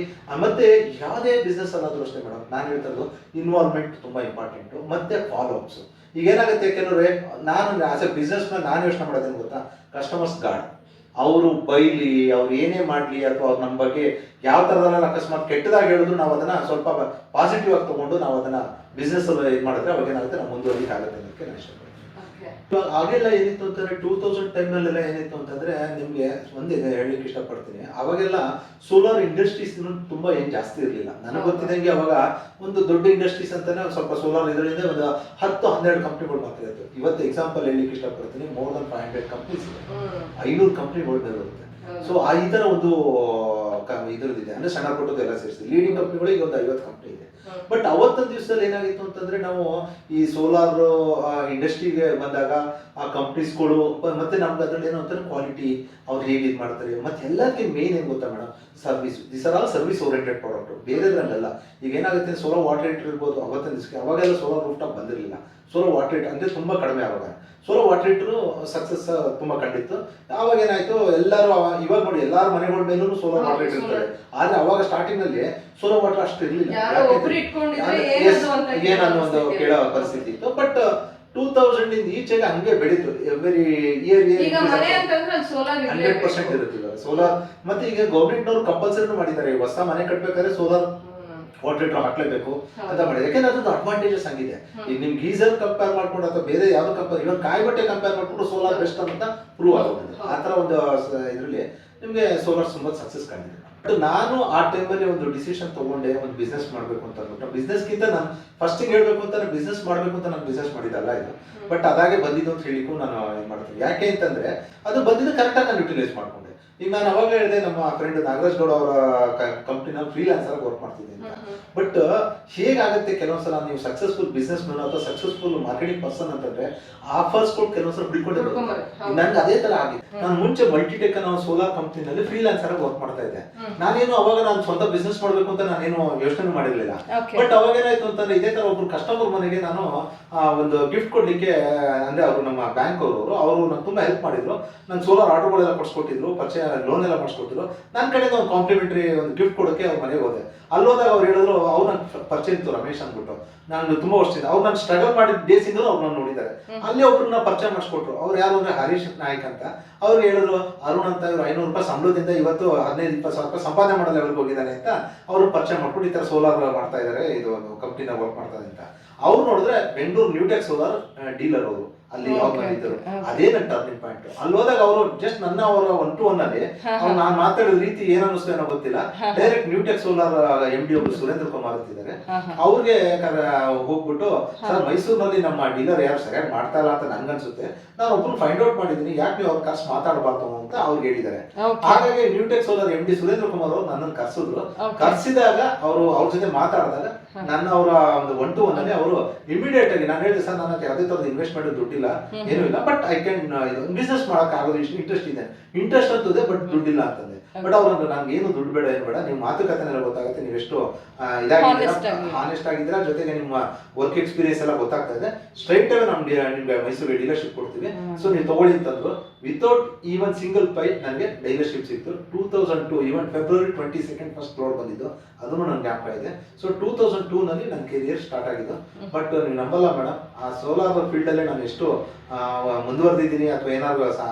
ಮತ್ತೆ ಯಾವುದೇ ಬಿಸ್ನೆಸ್ ಅಲ್ಲಾದ್ರೂ ಅಷ್ಟೇ ಮೇಡಮ್, ನಾನು ಹೇಳ್ತದ್ದು ಇನ್ವಾಲ್ವ್ಮೆಂಟ್ ತುಂಬಾ ಇಂಪಾರ್ಟೆಂಟ್, ಮತ್ತೆ ಫಾಲೋ ಅಪ್ಸ್. ಈಗ ಏನಾಗುತ್ತೆ, ಕೆಲವ್ರೆ ನಾನು ಆಸ್ ಎ ಬಿಸ್ನೆಸ್ ಮ್ಯಾನ್ ನಾನು ಯೋಚನೆ ಮಾಡೋದೇನು ಗೊತ್ತಾ, ಕಸ್ಟಮರ್ಸ್ ಗಾಡ್. ಅವರು ಬೈಲಿ, ಅವ್ರು ಏನೇ ಮಾಡಲಿ, ಅಥವಾ ಅವ್ರು ನಮ್ಮ ಬಗ್ಗೆ ಯಾವ ಥರದಲ್ಲ ಅಕಸ್ಮಾತ್ ಕೆಟ್ಟದಾಗಿ ಹೇಳಿದ್ರು ನಾವು ಅದನ್ನ ಸ್ವಲ್ಪ ಪಾಸಿಟಿವ್ ಆಗಿ ತಗೊಂಡು ನಾವು ಅದನ್ನ ಬಿಸ್ನೆಸ್ ಅಲ್ಲಿ ಇದು ಮಾಡಿದ್ರೆ ಅವಾಗ ಏನಾಗುತ್ತೆ, ನಾವು ಮುಂದುವರಿಕೆ ಆಗುತ್ತೆ ಅನ್ನೋಕ್ಕೆ ನಾನು ಇಷ್ಟಪಡ್ತೀನಿ. ಆಗೆಲ್ಲ ಏನಿತ್ತು ಅಂತಂದ್ರೆ 2000 ಟೈಮ್ನಲ್ಲೆಲ್ಲ ಏನಿತ್ತು ಅಂತಂದ್ರೆ, ನಿಮ್ಗೆ ಒಂದಿದೆ ಹೇಳಲಿಕ್ಕೆ ಇಷ್ಟಪಡ್ತೀನಿ. ಅವಾಗೆಲ್ಲ ಸೋಲಾರ್ ಇಂಡಸ್ಟ್ರೀಸ್ ತುಂಬಾ ಏನ್ ಜಾಸ್ತಿ ಇರಲಿಲ್ಲ. ನನಗೆ ಗೊತ್ತಿದ್ದಂಗೆ ಅವಾಗ ಒಂದು ದೊಡ್ಡ ಇಂಡಸ್ಟ್ರೀಸ್ ಅಂತಾನೆ ಸ್ವಲ್ಪ ಸೋಲಾರ್ ಇದರಿಂದ ಒಂದು 10-12 ಕಂಪ್ನಿಗಳು ಮಾತ್ರ ಇತ್ತು. ಇವತ್ತು ಎಕ್ಸಾಂಪಲ್ ಹೇಳಲಿಕ್ಕೆ ಇಷ್ಟಪಡ್ತೀನಿ, ಮೋರ್ ದನ್ 500 ಕಂಪ್ನೀಸ್ ಇದೆ, 500 ಕಂಪ್ನಿಗಳು ಬರುತ್ತೆ. ಸೊ ಈ ತರ ಒಂದು ಇದ್ರದ್ದಿದೆ, ಅಂದ್ರೆ ಸಣ್ಣ ಪುಟ್ಟದ್ದು ಎಲ್ಲ ಸೇರಿಸಿ ಲೀಡಿಂಗ್ ಕಂಪ್ನಿಗಳು ಈಗ ಒಂದು 50 ಕಂಪ್ನಿ ಇದೆ. ಬಟ್ ಅವತ್ತೊಂದು ದಿವಸದಲ್ಲಿ ಏನಾಗಿತ್ತು ಅಂತಂದ್ರೆ, ನಾವು ಈ ಸೋಲಾರ್ ಇಂಡಸ್ಟ್ರಿಗೆ ಬಂದಾಗ ಆ ಕಂಪ್ನೀಸ್ಗಳು ಮತ್ತೆ ನಮ್ಗೆ ಅದ್ರಲ್ಲಿ ಏನು ಅಂತಾರೆ ಕ್ವಾಲಿಟಿ, ಅವ್ರು ಹೇಗೆ ಇದು ಮಾಡ್ತಾರೆ, ಮತ್ತೆ ಎಲ್ಲದಕ್ಕೆ ಮೇನ್ ಏನ್ ಗೊತ್ತಾ madam, service. This are all service oriented product, ಬೇರೆದ್ರಲ್ಲೆಲ್ಲ. ಈಗ ಏನಾಗುತ್ತೆ, ಸೋಲಾರ್ ವಾಟರ್ ಹೀಟರ್ ಇರ್ಬೋದು, ಅವತ್ತಿನ ದಿವಸಕ್ಕೆ ಅವಾಗೆಲ್ಲ ಸೋಲಾರ್ ರೂಫ್ ಟಾಪ್ ಬಂದಿರಲಿಲ್ಲ. ಸೋಲಾರ್ ವಾಟರ್ ಹೀಟರ್ ಅಂದ್ರೆ ತುಂಬಾ ಕಡಿಮೆ. ಅವಾಗ ಸೋಲಾರ್ ವಾಟರ್ ಹೀಟರ್ ಸಕ್ಸಸ್ ತುಂಬಾ ಕಂಡಿತ್ತು. ಅವಾಗ ಏನಾಯ್ತು, ಎಲ್ಲರೂ ಇವಾಗ ನೋಡಿ ಎಲ್ಲಾರ ಮನೆಗಳ ಮೇಲೂ ಸೋಲಾರ್ ವಾಟರ್ ಹೀಟರ್ ಇರ್ತಾರೆ. ಆದ್ರೆ ಅವಾಗ ಸ್ಟಾರ್ಟಿಂಗ್ ನಲ್ಲಿ ಸೋಲಾರ್ ವಾಟರ್ ಅಷ್ಟು ಇರ್ಲಿಲ್ಲ, ಏನನ್ನೋ ಒಂದು ಕೇಳೋ ಪರಿಸ್ಥಿತಿ ಇತ್ತು. ಬಟ್ 2000 ಇಂದ ಈಚೆಗೆ ಹಂಗೆ ಬೆಳೀತು. ಎವ್ರಿ ಇಯರ್ 100% ಇರುತ್ತೆ ಸೋಲಾರ್. ಮತ್ತೆ ಈಗ ಗೌರ್ಮೆಂಟ್ ನವರು ಕಂಪಲ್ಸರಿ ಮಾಡಿದ್ದಾರೆ, ಹೊಸ ಮನೆ ಕಟ್ಬೇಕಾದ್ರೆ ಸೋಲಾರ್ ವಾಟರ್ ಹೀಟರ್ ಹಾಕ್ಲೇಬೇಕು ಅಂತ ಮಾಡಿದೆ. ಯಾಕೆಂದ್ರೆ ಅದೊಂದು ಅಡ್ವಾಂಟೇಜಸ್ ಆಗಿದೆ. ಈಗ ನಿಮ್ ಗೀಸರ್ ಕಂಪೇರ್ ಮಾಡ್ಕೊಂಡು ಅಥವಾ ಬೇರೆ ಯಾವ್ದು ಕಂಪೇರ್, ಇವನ್ ಕಾಯಿ ಬಟ್ಟೆ ಕಂಪೇರ್ ಮಾಡ್ಕೊಂಡು ಸೋಲಾರ್ ಬೆಸ್ಟ್ ಅಂತ ಪ್ರೂವ್ ಆಗೋದಿದೆ. ಆ ತರ ಒಂದು ಇದರಲ್ಲಿ ನಿಮ್ಗೆ ಸೋಲಾರ್ ತುಂಬಾ ಸಕ್ಸಸ್ ಕಂಡಿದೆ. ಬಟ್ ನಾನು ಆ ಟೈಮಲ್ಲಿ ಒಂದು ಡಿಸಿಷನ್ ತಗೊಂಡೆ, ಒಂದು ಬಿಸ್ನೆಸ್ ಮಾಡ್ಬೇಕು ಅಂತ ಅಂದ್ಬಿಟ್ಟು. ಬಿಸ್ನೆಸ್ಗಿಂತ ನಾನು ಫಸ್ಟಿಗೆ ಹೇಳ್ಬೇಕು ಅಂತ ನಾನು ಬಿಸ್ನೆಸ್ ಮಾಡ್ಬೇಕು ಅಂತ ನಾನು ಬಿಸ್ನೆಸ್ ಮಾಡಿದ್ದಲ್ಲ ಇದು. ಬಟ್ ಅದಾಗೆ ಬಂದಿದ್ದು ಅಂತ ಹೇಳಿಕ್ಕೂ ನಾನು ಏನ್ ಮಾಡ್ತೀನಿ, ಯಾಕೆ ಅಂತಂದ್ರೆ ಅದು ಬಂದಿದ್ದು ಕರೆಕ್ಟಾಗಿ ನಾನು ಯುಟಿಲೈಸ್ ಮಾಡ್ಕೊಂಡೆ. ಈಗ ನಾನು ಅವಾಗಲೇ ಹೇಳಿದೆ, ನಮ್ಮ ಫ್ರೆಂಡ್ ನಾಗರಾಜ್ ಗೌಡ ಅವರ ಕಂಪ್ನಿನಲ್ಲಿ ಫ್ರೀಲಾನ್ಸರ್ ವರ್ಕ್ ಮಾಡ್ತಿದ್ದೆ ಅಂತ. ಬಟ್ ಹೇಗಾಗುತ್ತೆ ಕೆಲವೊಂದ್ಸಲ ನೀವು ಸಕ್ಸಸ್ಫುಲ್ ಬಿಸ್ನೆಸ್ ಮ್ಯಾನ್ ಅಥವಾ ಸಕ್ಸಸ್ಫುಲ್ ಮಾರ್ಕೆಟಿಂಗ್ ಪರ್ಸನ್ ಅಂತಂದ್ರೆ ಆಫರ್ಸ್ ಕೊಟ್ಟು ಕೆಲವೊಂದ್ಸಲ ಬಿಡ್ಕೊಂಡಿರ್ಬೋದು. ನನ್ಗೆ ಅದೇ ತರ ಆಗಿದೆ. ನಾನು ಮುಂಚೆ ಮಲ್ಟಿಟೆಕ್ ಅನ್ನೋ ಸೋಲಾರ್ ಕಂಪ್ನಿನಲ್ಲಿ ಫ್ರೀಲಾನ್ಸರ್ ವರ್ಕ್ ಮಾಡ್ತಾ ಇದ್ದೆ. ನಾನೇನು ಅವಾಗ ನಾನು ಸ್ವಂತ ಬಿಸ್ನೆಸ್ ಮಾಡ್ಬೇಕು ಅಂತ ನಾನೇನು ಯೋಚನೆ ಮಾಡಿರ್ಲಿಲ್ಲ. ಬಟ್ ಅವಾಗ ಏನಾಯ್ತು ಅಂತಂದ್ರೆ, ಇದೇ ತರ ಒಬ್ರು ಕಸ್ಟಮರ್ ಮನೆಗೆ ನಾನು ಒಂದು ಗಿಫ್ಟ್ ಕೊಡ್ಲಿಕ್ಕೆ, ಅಂದ್ರೆ ಅವರು ನಮ್ಮ ಬ್ಯಾಂಕ್ ಅವರು ನಂಗೆ ತುಂಬಾ ಹೆಲ್ಪ್ ಮಾಡಿದ್ರು. ನಾನು ಸೋಲಾರ್ ಆರ್ಡರ್ಗಳೆಲ್ಲ ಕೊಡ್ಸ್ಕೊಟ್ಟಿದ್ರು, ಪರಿಚಯ ಲೋನ್ ಎಲ್ಲ ಮಾಡಿಸ್ಕೊಟ್ಟಿದ್ರು. ನನ್ನ ಕಡೆಯಿಂದ ಒಂದು ಕಾಂಪ್ಲಿಮೆಂಟರಿ ಒಂದು ಗಿಫ್ಟ್ ಕೊಡೋಕೆ ಅವ್ರ ಮನೆಗೆ ಹೋದೆ. ಅಲ್ಲೋದಾಗ ಅವ್ರು ಹೇಳಿದ್ರು, ಅವ್ರು ನನ್ನ ಪರಿಚಯ ಇತ್ತು ರಮೇಶ್ ಅಂದ್ಬಿಟ್ಟು. ನಾನು ತುಂಬಾ ವರ್ಷದಿಂದ ಅವ್ರು ನಾನು ಸ್ಟ್ರಗಲ್ ಮಾಡಿದ ಡೇಸ್ ಇಂದ ಅವ್ರು ನಾನು ನೋಡಿದ್ದಾರೆ. ಅಲ್ಲಿ ಒಬ್ರನ್ನ ಪರಿಚಯ ಮಾಡಿಸ್ಕೊಟ್ರು. ಅವ್ರು ಯಾರು ಅಂದ್ರೆ ಹರೀಶ್ ನಾಯ್ಕ್ ಅಂತ. ಅವ್ರು ಹೇಳಿದ್ರು, ಅರುಣ್ ಅಂತ ಇವ್ರು 500 ರೂಪಾಯಿ ಸಂಬಳದಿಂದ ಇವತ್ತು 15-20 ಸಾವಿರ ರೂಪಾಯಿ ಸಂಪಾದನೆ ಮಾಡೋ ಲೆವೆಲ್ಗೆ ಹೋಗಿದ್ದಾನೆ ಅಂತ ಅವ್ರು ಪರಿಚಯ ಮಾಡ್ಕೊಂಡು ಈ ತರ ಸೋಲಾರ್ ಮಾಡ್ತಾ ಇದಾರೆ, ಇದು ಕಂಪ್ನಿನ ವರ್ಕ್ ಮಾಡ್ತಾರೆ ಅಂತ. ಅವ್ರು ನೋಡಿದ್ರೆ ಬೆಂಗಳೂರು ನ್ಯೂಟೆಕ್ ಸೋಲಾರ್ ಡೀಲರ್ ಅವರು ಅಲ್ಲಿ ಇದ್ದರು. ಅದೇ ನನ್ನ ಟರ್ನಿಂಗ್ ಪಾಯಿಂಟ್. ಅಲ್ಲಿ ಹೋದಾಗ ಅವರು ಜಸ್ಟ್ ನನ್ನ ಅವರ 1-to-1 ಅಲ್ಲಿ ಅವ್ರು ನಾನು ಮಾತಾಡಿದ ರೀತಿ ಏನ್ ಅನಿಸ್ತು ಏನೋ ಗೊತ್ತಿಲ್ಲ, ಡೈರೆಕ್ಟ್ ನ್ಯೂಟೆಕ್ ಸೋಲಾರ್ MD ಅವರು ಸುರೇಂದ್ರ ಕುಮಾರ್ ಅಂತಿದ್ದಾರೆ. ಅವ್ರಿಗೆ ಹೋಗ್ಬಿಟ್ಟು, ಸರ್ ಮೈಸೂರಿನಲ್ಲಿ ನಮ್ಮ ಡೀಲರ್ ಯಾರು ಸರಿಯಾಗಿ ಮಾಡ್ತಾ ಇಲ್ಲ ಅಂತ ನನ್ಗನ್ಸುತ್ತೆ, ನಾನು ಒಬ್ರು ಫೈಂಡ್ ಔಟ್ ಮಾಡಿದೀನಿ, ಯಾಕೆ ನೀವು ಅವ್ರ ಕರ್ಸ್ ಮಾತಾಡಬಾರ್ದು ಅಂತ ಅವ್ರಿಗೆ ಹೇಳಿದ್ದಾರೆ. ಹಾಗಾಗಿ Newtech solar MD Surendra Kumar ಅವರು ನನ್ನನ್ನು ಕರ್ಸಿದ್ರು. ಕರ್ಸಿದಾಗ ಅವರು ಅವ್ರ ಜೊತೆ ಮಾತಾಡಿದಾಗ ನನ್ನ ಅವರ ಒಂದು 1-to-1 ಅಲ್ಲಿ ಅವರು ಇಮಿಡಿಯೇಟ್ ಆಗಿ ನಾನು ಹೇಳಿದೆ, ಸರ್ ನನಗೆ ಯಾವುದೇ ತರದ ಇನ್ವೆಸ್ಟ್ಮೆಂಟ್ ದುಡ್ಡಿಲ್ಲ, ಏನೂ ಇಲ್ಲ, ಬಟ್ ಐ ಕ್ಯಾನ್ ಬಿಸ್ನೆಸ್ ಮಾಡಕ್ ಆಗೋದು, ಇಷ್ಟು ಇಂಟ್ರೆಸ್ಟ್ ಅಂತದೆ, ಬಟ್ ದುಡ್ಡಿಲ್ಲ ಅಂತಂದೆ. ಬಟ್ ಅವ್ರು ನನ್ಗೆ ಏನು ದುಡ್ಡು ಬೇಡ, ಏನು ಬೇಡ, ನೀವು ಮಾತುಕತೆನೆಲ್ಲ ಗೊತ್ತಾಗುತ್ತೆ, ನೀವು ಎಷ್ಟು ಹಾನೆಸ್ಟ್ ಆಗಿದ್ದೀರಾ, ಜೊತೆಗೆ ನಿಮ್ಮ ವರ್ಕ್ ಎಕ್ಸ್ಪೀರಿಯನ್ಸ್ ಎಲ್ಲ ಗೊತ್ತಾಗ್ತಾ ಇದೆ, ಸ್ಟ್ರೈಟ್ ಅವೇ ನಿಮ್ಗೆ ಮೈಸೂರಿಗೆ ಡೀಲರ್ಶಿಪ್ ಕೊಡ್ತೀವಿ, ಸೊ ನೀವು ತಗೊಳ್ಳಿ ಅಂತಂದ್ರು. ವಿತೌಟ್ ಈವನ್ ಸಿಂಗಲ್ ಪೈ ನನಗೆ ಡೀಲರ್ಶಿಪ್ ಸಿಕ್ತು. 2002 ಈವನ್ ಫೆಬ್ರವರಿ 22 ಫಸ್ಟ್ ಫ್ಲೋರ್ ಬಂದಿದ್ದು, ಅದನ್ನು ನನ್ಗೆ ಜ್ಞಾಪಕ ಇದೆ. ಸೊ 2002 ನಲ್ಲಿ ನನ್ನ ಕೆರಿಯರ್ ಸ್ಟಾರ್ಟ್ ಆಗಿದ್ದು. ಬಟ್ ನೀವು ನಂಬಲ್ಲ ಮೇಡಮ್, ಆ ಸೋಲಾರ್ ಫೀಲ್ಡ್ ಅಲ್ಲೇ ನಾನು ಎಷ್ಟು ಮುಂದುವರೆದಿದ್ದೀನಿ ಅಥವಾ ಏನಾದ್ರು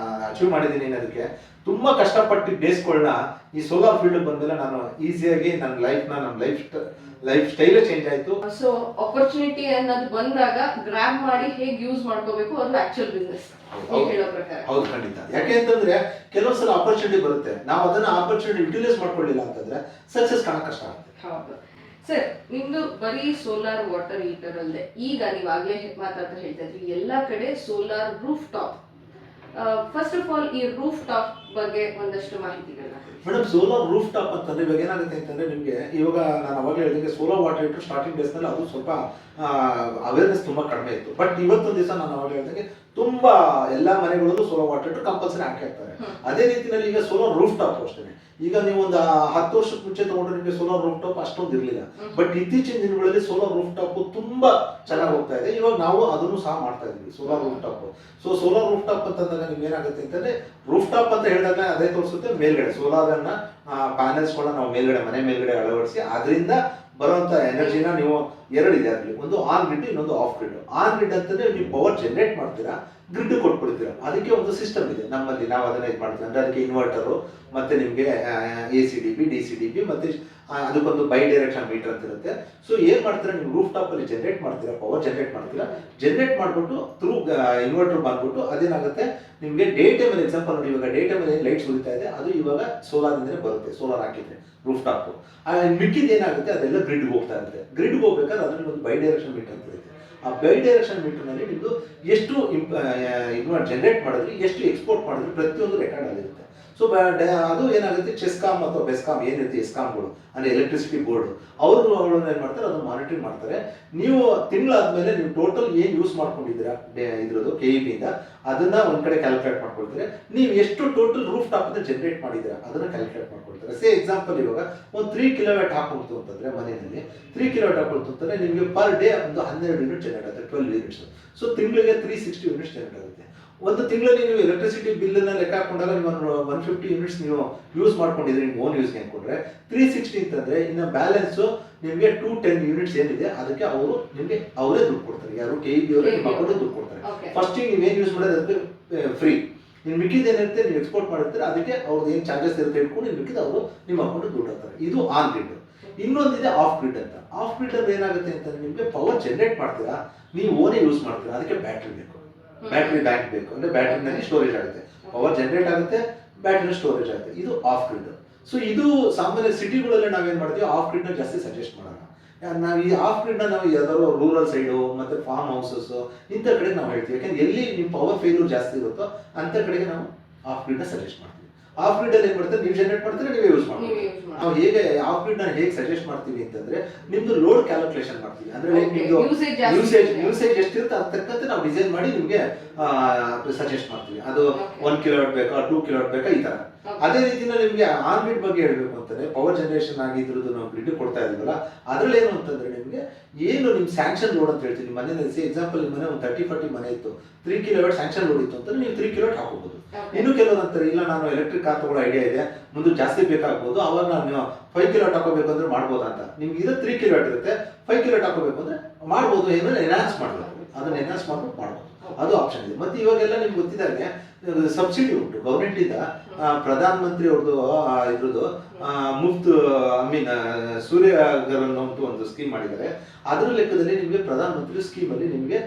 ಅಚೀವ್ ಮಾಡಿದ್ದೀನಿ ಅನ್ನೋದಕ್ಕೆ ತುಂಬಾ ಕಷ್ಟಪಟ್ಟು ಡೇಸ್ಗಳನ್ನ ಈ ಸೋಲಾರ್ ಫೀಲ್ಡ್ ಬಂದ್ಮೇಲೆ ನಾನು ಈಸಿಯಾಗಿ ನನ್ನ ಲೈಫ್ ಸ್ಟೈಲ್ ಚೇಂಜ್ ಆಯ್ತು. ಸೊ ಆಪರ್ಚುನಿಟಿ ಅನ್ನೋದು ಬಂದಾಗ ಗ್ರಾಬ್ ಮಾಡಿ ಹೇಗೆ ಯೂಸ್ ಮಾಡ್ಕೋಬೇಕು, ಅದು ಆಕ್ಚುಯಲ್ ಬಿಸ್ನೆಸ್ ಹೇಳೋ ಪ್ರಕಾರ. ಹೌದು, ಖಂಡಿತ. ಯಾಕೆ ಅಂತಂದ್ರೆ ಕೆಲವೊಂದ್ಸಲ ಆಪರ್ಚುನಿಟಿ ಬರುತ್ತೆ, ನಾವು ಅದನ್ನ ಆಪರ್ಚುನಿಟಿ ಯುಟಿಲೈಸ್ ಮಾಡ್ಕೊಳ್ಳಿಲ್ಲ ಅಂತಂದ್ರೆ ಸಕ್ಸಸ್ ಕಾಣಕ್ ಕಷ್ಟ ಆಗುತ್ತೆ. ಹೌದು ಸರ್, ನಿಮ್ದು ಬರೀ ಸೋಲಾರ್ ವಾಟರ್ ಹೀಟರ್ ಅಲ್ಲದೆ, ಈಗ ನೀವಾಗ್ಲೇ ಮಾತಾಡ್ತಾ ಹೇಳ್ತಾ ಇದ್ರಿ ಎಲ್ಲಾ ಕಡೆ solar roof top. First of all ಈ ರೂಫ್ ಟಾಪ್ ಬಗ್ಗೆ ಒಂದಷ್ಟು ಮಾಹಿತಿಗಳನ್ನ ಮೇಡಮ್. ಸೋಲಾರ್ ರೂಫ್ ಟಾಪ್ ಅಂತಂದ್ರೆ ಇವಾಗ ಏನಾಗುತ್ತೆ ಅಂತಂದ್ರೆ, ನಿಮ್ಗೆ ಇವಾಗ ನಾನು ಅವಾಗಲೇ ಹೇಳಿದಂಗೆ solar water heater starting days ನಲ್ಲಿ ಅದು ಸ್ವಲ್ಪ ಅವೇರ್ನೆಸ್ ತುಂಬಾ ಕಡಿಮೆ ಇತ್ತು. ಬಟ್ ಇವತ್ತೊಂದು ದಿವಸ ನಾನು ಅವಾಗ ಹೇಳಿದಂಗೆ ತುಂಬಾ ಎಲ್ಲಾ ಮನೆಗಳಲ್ಲೂ ಸೋಲಾರ್ ವಾಟರ್ ಹೀಟರ್ ಕಂಪಲ್ಸರಿ ಹಾಕಿ ಹಾಕ್ತಾರೆ. ಅದೇ ರೀತಿಯಲ್ಲಿ ಈಗ ಸೋಲಾರ್ ರೂಫ್ ಟಾಪ್ ಅಷ್ಟೇ. ಈಗ ನೀವು ಒಂದು 10 ವರ್ಷಕ್ಕೆ ಮುಂಚೆ ತಗೊಂಡ್ರೆ ನಿಮಗೆ ಸೋಲಾರ್ ರೂಫ್ ಟಾಪ್ ಅಷ್ಟೊಂದು ಇರಲಿಲ್ಲ. ಬಟ್ ಇತ್ತೀಚಿನ ದಿನಗಳಲ್ಲಿ ಸೋಲಾರ್ ರೂಫ್ ಟಾಪ್ ತುಂಬಾ ಚೆನ್ನಾಗಿ ಹೋಗ್ತಾ ಇದೆ. ಇವಾಗ ನಾವು ಅದನ್ನು ಸಹ ಮಾಡ್ತಾ ಇದ್ವಿ, solar roof top. So solar roof top ಅಂತಂದಾಗ ನಿಮ್ಗೆ ಏನಾಗುತ್ತೆ ಅಂತಂದ್ರೆ, ರೂಫ್ ಟಾಪ್ ಅಂತ ಹೇಳಿದಾಗ ಅದೇ ತೋರಿಸುತ್ತೆ ಮೇಲ್ಗಡೆ ಸೋಲಾರ್ ಅನ್ನ ಪ್ಯಾನೆಲ್ಸ್ ನಾವು ಮನೆ ಮೇಲ್ಗಡೆ ಅಳವಡಿಸಿ ಅದರಿಂದ ಬರುವಂತ ಎನರ್ಜಿನ ನೀವು ಎರಡಿದೆ ಅದರಲ್ಲಿ, ಒಂದು ಆನ್ ಗ್ರಿಡ್, ಇನ್ನೊಂದು ಆಫ್ ಗ್ರಿಡ್. ಆನ್ ಗ್ರಿಡ್ ಅಂತಂದ್ರೆ ನೀವು ಪವರ್ ಜನರೇಟ್ ಮಾಡ್ತೀರಾ, ಗ್ರಿಡ್ ಕೊಟ್ಬಿಡ್ತೀರಾ. ಅದಕ್ಕೆ ಒಂದು ಸಿಸ್ಟಮ್ ಇದೆ ನಮ್ಮಲ್ಲಿ, ನಾವು ಅದನ್ನ ಇದು ಮಾಡ್ತೀವಿ. ಅಂದ್ರೆ ಅದಕ್ಕೆ ಇನ್ವರ್ಟರು, ಮತ್ತೆ ನಿಮ್ಗೆ ACDP, DCDP, ಮತ್ತೆ ಅದಕ್ಕೊಂದು ಬೈ ಡೈರೆಕ್ಷನ್ ಮೀಟರ್ ಅಂತ ಇರುತ್ತೆ. ಸೊ ಏನ್ ಮಾಡ್ತೀರಾ, ನೀವು ರೂಫ್ ಟಾಪ್ ಅಲ್ಲಿ ಜನರೇಟ್ ಮಾಡ್ತೀರಾ, ಪವರ್ ಜನರೇಟ್ ಮಾಡ್ಬಿಟ್ಟು ಥ್ರೂ ಇನ್ವರ್ಟರ್ ಬಂದ್ಬಿಟ್ಟು ಅದೇನಾಗುತ್ತೆ ನಿಮ್ಗೆ ಡೇ ಟೈಮ್ ಅಲ್ಲಿ, ಎಕ್ಸಾಂಪಲ್ ನೋಡಿ, ಇವಾಗ ಡೇ ಟೈಮ್ ಅಲ್ಲಿ ಲೈಟ್ಸ್ ಉಳಿತಾ ಇದೆ, ಅದು ಇವಾಗ ಸೋಲಾರ್ ಇಂದನೇ ಬರುತ್ತೆ, ಸೋಲಾರ್ ಹಾಕಿದ್ರೆ ರೂಫ್ ಟಾಪ್. ಮಿಕ್ಕಿದ ಏನಾಗುತ್ತೆ ಅದೆಲ್ಲ ಗ್ರಿಡ್ ಹೋಗ್ತಾ ಇರುತ್ತೆ. ಗ್ರಿಡ್ ಹೋಗ್ಬೇಕಾದ್ರೆ ಅದರಲ್ಲಿ ಒಂದು ಬೈ ಡೈರೆಕ್ಷನ್ ಮೀಟರ್ ಅಂತ ಇರುತ್ತೆ. ಆ ಬೈ ಡೈರೆಕ್ಷನ್ ಮೀಟರ್ ನಲ್ಲಿ ನಿಮ್ದು ಎಷ್ಟು ಜನರೇಟ್ ಮಾಡಿದ್ರಿ, ಎಷ್ಟು ಎಕ್ಸ್ಪೋರ್ಟ್ ಮಾಡಿದ್ರಿ, ಪ್ರತಿಯೊಂದು ರೆಕಾರ್ಡ್ ಆಗಿರುತ್ತೆ. ಸೊ ಅದು ಏನಾಗುತ್ತೆ, ಚೆಸ್ಕಾಮ್ ಅಥವಾ ಬೆಸ್ಕಾಮ್ ಏನಿರುತ್ತೆ, ಎಸ್ಕಾಮ್ಗಳು ಅಂದ್ರೆ ಎಲೆಕ್ಟ್ರಿಸಿಟಿ ಬೋರ್ಡ್, ಅವರು ಏನ್ ಮಾಡ್ತಾರೆ, ಅದನ್ನು ಮಾನಿಟರಿಂಗ್ ಮಾಡ್ತಾರೆ. ನೀವು ತಿಂಗಳಾದ್ಮೇಲೆ ನೀವು ಟೋಟಲ್ ಏನ್ ಯೂಸ್ ಮಾಡ್ಕೊಂಡಿದ್ದೀರಾ ಇದ್ರದ್ದು KEB ಇಂದ, ಅದನ್ನ ಒಂದ್ ಕಡೆ ಕ್ಯಾಲ್ಕುಲೇಟ್ ಮಾಡ್ಕೊಳ್ತಾರೆ. ನೀವು ಎಷ್ಟು ಟೋಟಲ್ ರೂಫ್ ಟಾಪ್ ಇಂದ ಜನರೇಟ್ ಮಾಡಿದ್ದೀರಾ ಅದನ್ನ ಕ್ಯಾಲ್ಕುಲೇಟ್ ಮಾಡ್ಕೊಳ್ತಾರೆ. ಸೇ ಎಕ್ಸಾಂಪಲ್, ಇವಾಗ ಒಂದು 3 ಕಿಲೋವ್ಯಾಟ್ ಹಾಕೊಳ್ತು ಅಂತಂದ್ರೆ ಮನೆಯಲ್ಲಿ 3 ಕಿಲೋವ್ಯಾಟ್ ಹಾಕೊಳ್ತು ಅಂತಂದ್ರೆ ನಿಮಗೆ ಪರ್ ಡೇ ಒಂದು 12 ಯೂನಿಟ್ ಜನರೇಟ್ ಆಗುತ್ತೆ, 12 ಯೂನಿಟ್ಸ್. ಸೊ ತಿಂಗಳಿಗೆ 360 ಯೂನಿಟ್ಸ್ ಜನರೇಟ್ ಆಗುತ್ತೆ. ಒಂದು ತಿಂಗಳಲ್ಲಿ ನೀವು ಎಲೆಕ್ಟ್ರಿಸಿಟಿ ಬಿಲ್ ಲೆಕ್ಕ ಹಾಕೊಂಡಾಗ ನೀವು 150 ಯೂನಿಟ್ಸ್ ನೀವು ಯೂಸ್ ಮಾಡ್ಕೊಂಡಿದ್ರೆ ನಿಮ್ಮ ಓನ್ ಯೂಸ್ಗೆ ಅನ್ಕೊಂಡ್ರೆ 360 ಅಂತಂದ್ರೆ ಇನ್ನು ಬ್ಯಾಲೆನ್ಸ್ ನಿಮಗೆ 210 ಯೂನಿಟ್ಸ್ ಏನಿದೆ ಅದಕ್ಕೆ ಅವರು ನಿಮಗೆ ಅವರೇ ದುಡ್ಡು ಕೊಡ್ತಾರೆ. ಯಾರು KEB ಅವರು ನಿಮ್ಮ ಅಕೌಂಟ್ ದುಡ್ಡು ಕೊಡ್ತಾರೆ. ಫಸ್ಟ್ ನೀವೇನು ಯೂಸ್ ಮಾಡೋದು ಅದಕ್ಕೆ ಫ್ರೀ. ನೀವು ಮಿಕ್ಕಿದ ಏನಿರುತ್ತೆ ನೀವು ಎಕ್ಸ್ಪೋರ್ಟ್ ಮಾಡಿರ್ತೀರ, ಅದಕ್ಕೆ ಅವ್ರದ್ದು ಏನು ಚಾರ್ಜಸ್ ಇರುತ್ತೆ ಇಟ್ಕೊಂಡು ಮಿಕ್ಕಿದ ಅವರು ನಿಮ್ಮ ಅಕೌಂಟ್ ದುಡ್ಡು ಹಾಕ್ತಾರೆ. ಇದು ಆನ್ ಗ್ರಿಡ್. ಇನ್ನೊಂದಿದೆ ಆಫ್ ಗ್ರಿಡ್ ಅಂತ. ಆಫ್ ಗ್ರಿಡ್ ಅಲ್ಲಿ ಏನಾಗುತ್ತೆ ಅಂತಂದ್ರೆ ನಿಮಗೆ ಪವರ್ ಜನರೇಟ್ ಮಾಡ್ತೀರಾ, ನೀವು ಓನೇ ಯೂಸ್ ಮಾಡ್ತೀರಾ, ಅದಕ್ಕೆ ಬ್ಯಾಟ್ರಿ ಬೇಕು, ಬ್ಯಾಟ್ರಿ ಬ್ಯಾಂಕ್ ಬೇಕು. ಅಂದ್ರೆ ಬ್ಯಾಟ್ರಿನಲ್ಲಿ ಸ್ಟೋರೇಜ್ ಆಗುತ್ತೆ, ಪವರ್ ಜನರೇಟ್ ಆಗುತ್ತೆ, ಬ್ಯಾಟ್ರಿ ಸ್ಟೋರೇಜ್ ಆಗುತ್ತೆ. ಇದು ಆಫ್ ಗ್ರಿಡ್. ಸೊ ಇದು ಸಾಮಾನ್ಯ ಸಿಟಿಗಳಲ್ಲಿ ನಾವೇನ್ ಮಾಡ್ತೀವಿ, ಆಫ್ ಗ್ರಿಡ್ ನ ಜಾಸ್ತಿ ಸಜೆಸ್ಟ್ ಮಾಡೋಣ. ನಾವು ಈ ಆಫ್ ಗ್ರಿಡ್ ನ ನಾವು ಯಾವ್ದಾದ್ರು ರೂರಲ್ ಸೈಡು ಮತ್ತೆ ಫಾರ್ಮ್ ಹೌಸಸ್ ಇಂಥ ಕಡೆ ನಾವು ಹೇಳ್ತೀವಿ. ಯಾಕಂದ್ರೆ ಎಲ್ಲಿ ನಿಮ್ಮ ಪವರ್ ಫೇಲ್ಯೂರ್ ಜಾಸ್ತಿ ಇರುತ್ತೋ ಅಂತ ಕಡೆಗೆ ನಾವು ಆಫ್ ಗ್ರಿಡ್ ನ ಸಜೆಸ್ಟ್ ಮಾಡ್ತೀವಿ. ಆಫ್ ಗ್ರಿಡ್ ಅಲ್ಲಿ ಏನ್ ಮಾಡ್ತಾರೆ, ನೀವು ಜನರೇಟ್ ಮಾಡ್ತಾರೆ, ನೀವೇ ಯೂಸ್ ಮಾಡ್ತೀವಿ. ನಾವು ಹೇಗೆ ಆಫ್ ಗ್ರಿಡ್ ನ ಹೇಗೆ ಸಜೆಸ್ಟ್ ಮಾಡ್ತೀವಿ ಅಂತಂದ್ರೆ ನಿಮ್ದು ಲೋಡ್ ಕ್ಯಾಲ್ಕುಲೇಷನ್ ಮಾಡ್ತೀವಿ. ಅಂದ್ರೆ ನಿಮ್ದು ಯೂಸೇಜ್ ಎಷ್ಟಿರುತ್ತೆ ಅದಕ್ಕಂತೆ ನಾವು ಡಿಸೈನ್ ಮಾಡಿ ನಿಮ್ಗೆ ಸಜೆಸ್ಟ್ ಮಾಡ್ತೀವಿ. ಅದು 1 ಕಿಲೋವಾಟ್ ಬೇಕಾ, 2 ಕಿಲೋವಾಟ್ ಬೇಕಾ, ಈ ತರ. ಅದೇ ರೀತಿನ ನಿಮ್ಗೆ ಆನ್ ಗ್ರಿಡ್ ಬಗ್ಗೆ ಹೇಳ್ಬೇಕು ಅಂತಂದ್ರೆ ಪವರ್ ಜನರೇಷನ್ ಆಗಿ ಇದ್ರದ್ದು ನಾವು ಗ್ರಿಡ್ ಕೊಡ್ತಾ ಇದೀವಲ್ಲ, ಅದ್ರಲ್ಲಿ ಏನು ಅಂತಂದ್ರೆ ನಿಮ್ಗೆ ಏನು ನಿಮ್ ಸ್ಯಾಂಕ್ಷನ್ ಲೋಡ್ ಅಂತ ಹೇಳ್ತೀವಿ. ನಿಮ್ಮ ಮನೆ ಎಕ್ಸಾಂಪಲ್, ನಿಮ್ಮ ಮನೆ ಒಂದು 30-40 ಮನೆ ಇತ್ತು, 3 ಕಿಲೋವಾಟ್ ಸ್ಯಾಂಕ್ಷನ್ ಲೋಡ್ ಇತ್ತು ಅಂತಂದ್ರೆ ನೀವು 3 ಕಿಲೋವಾಟ್ ಹಾಕೋಬಹುದು. ಇನ್ನು ಕೆಲವರು ಅಂತಾರೆ ಇಲ್ಲ ನಾನು ಎಲೆಕ್ಟ್ರಿಕ್ ಕಾರ್ ತಗೊಳ್ಳೋ ಐಡಿಯಾ ಇದೆ, ಮುಂದೆ ಜಾಸ್ತಿ ಬೇಕಾಗಬಹುದು, ಅವಾಗ ನಾನು 5 ಕಿಲೋವಾಟ್ ಹಾಕೋಬೇಕು ಅಂದ್ರೆ ಮಾಡ್ಬೋದಾ ಅಂತ. ನಿಮ್ಗೆ ಇದು 3 ಕಿಲೋವಾಟ್ ಇರುತ್ತೆ, 5 ಕಿಲೋವಾಟ್ ಹಾಕೋಬೇಕು ಅಂದ್ರೆ ಮಾಡ್ಬೋದು. ಏನಾದ್ರೆ ಎನ್ಹಾನ್ಸ್ ಮಾಡ್ಬೇಕು, ಅದನ್ನ ಎನ್ಹಾನ್ಸ್ ಮಾಡ್ಬೇಕು, ಮಾಡ್ಬೋದು, ಅದು ಆಪ್ಷನ್ ಇದೆ. ಮತ್ತೆ ಇವಾಗೆಲ್ಲ ನಿಮ್ಗೆ ಗೊತ್ತಿದ್ದಾಗೆ ಸಬ್ಸಿಡಿ ಉಂಟು ಗೌರ್ಮೆಂಟ್ ಇಂದ. ಪ್ರಧಾನ ಮಂತ್ರಿ ಅವ್ರದ್ದು ಇದ್ರದ್ದು ಮುಫ್ತ್ ಸೂರ್ಯಗರ್ ಅನ್ನೋ ಒಂದು ಸ್ಕೀಮ್ ಮಾಡಿದ್ದಾರೆ. ಅದರ ಲೆಕ್ಕದಲ್ಲಿ ನಿಮಗೆ ಪ್ರಧಾನ ಮಂತ್ರಿ ಸ್ಕೀಮ್ ಅಲ್ಲಿ ನಿಮಗೆ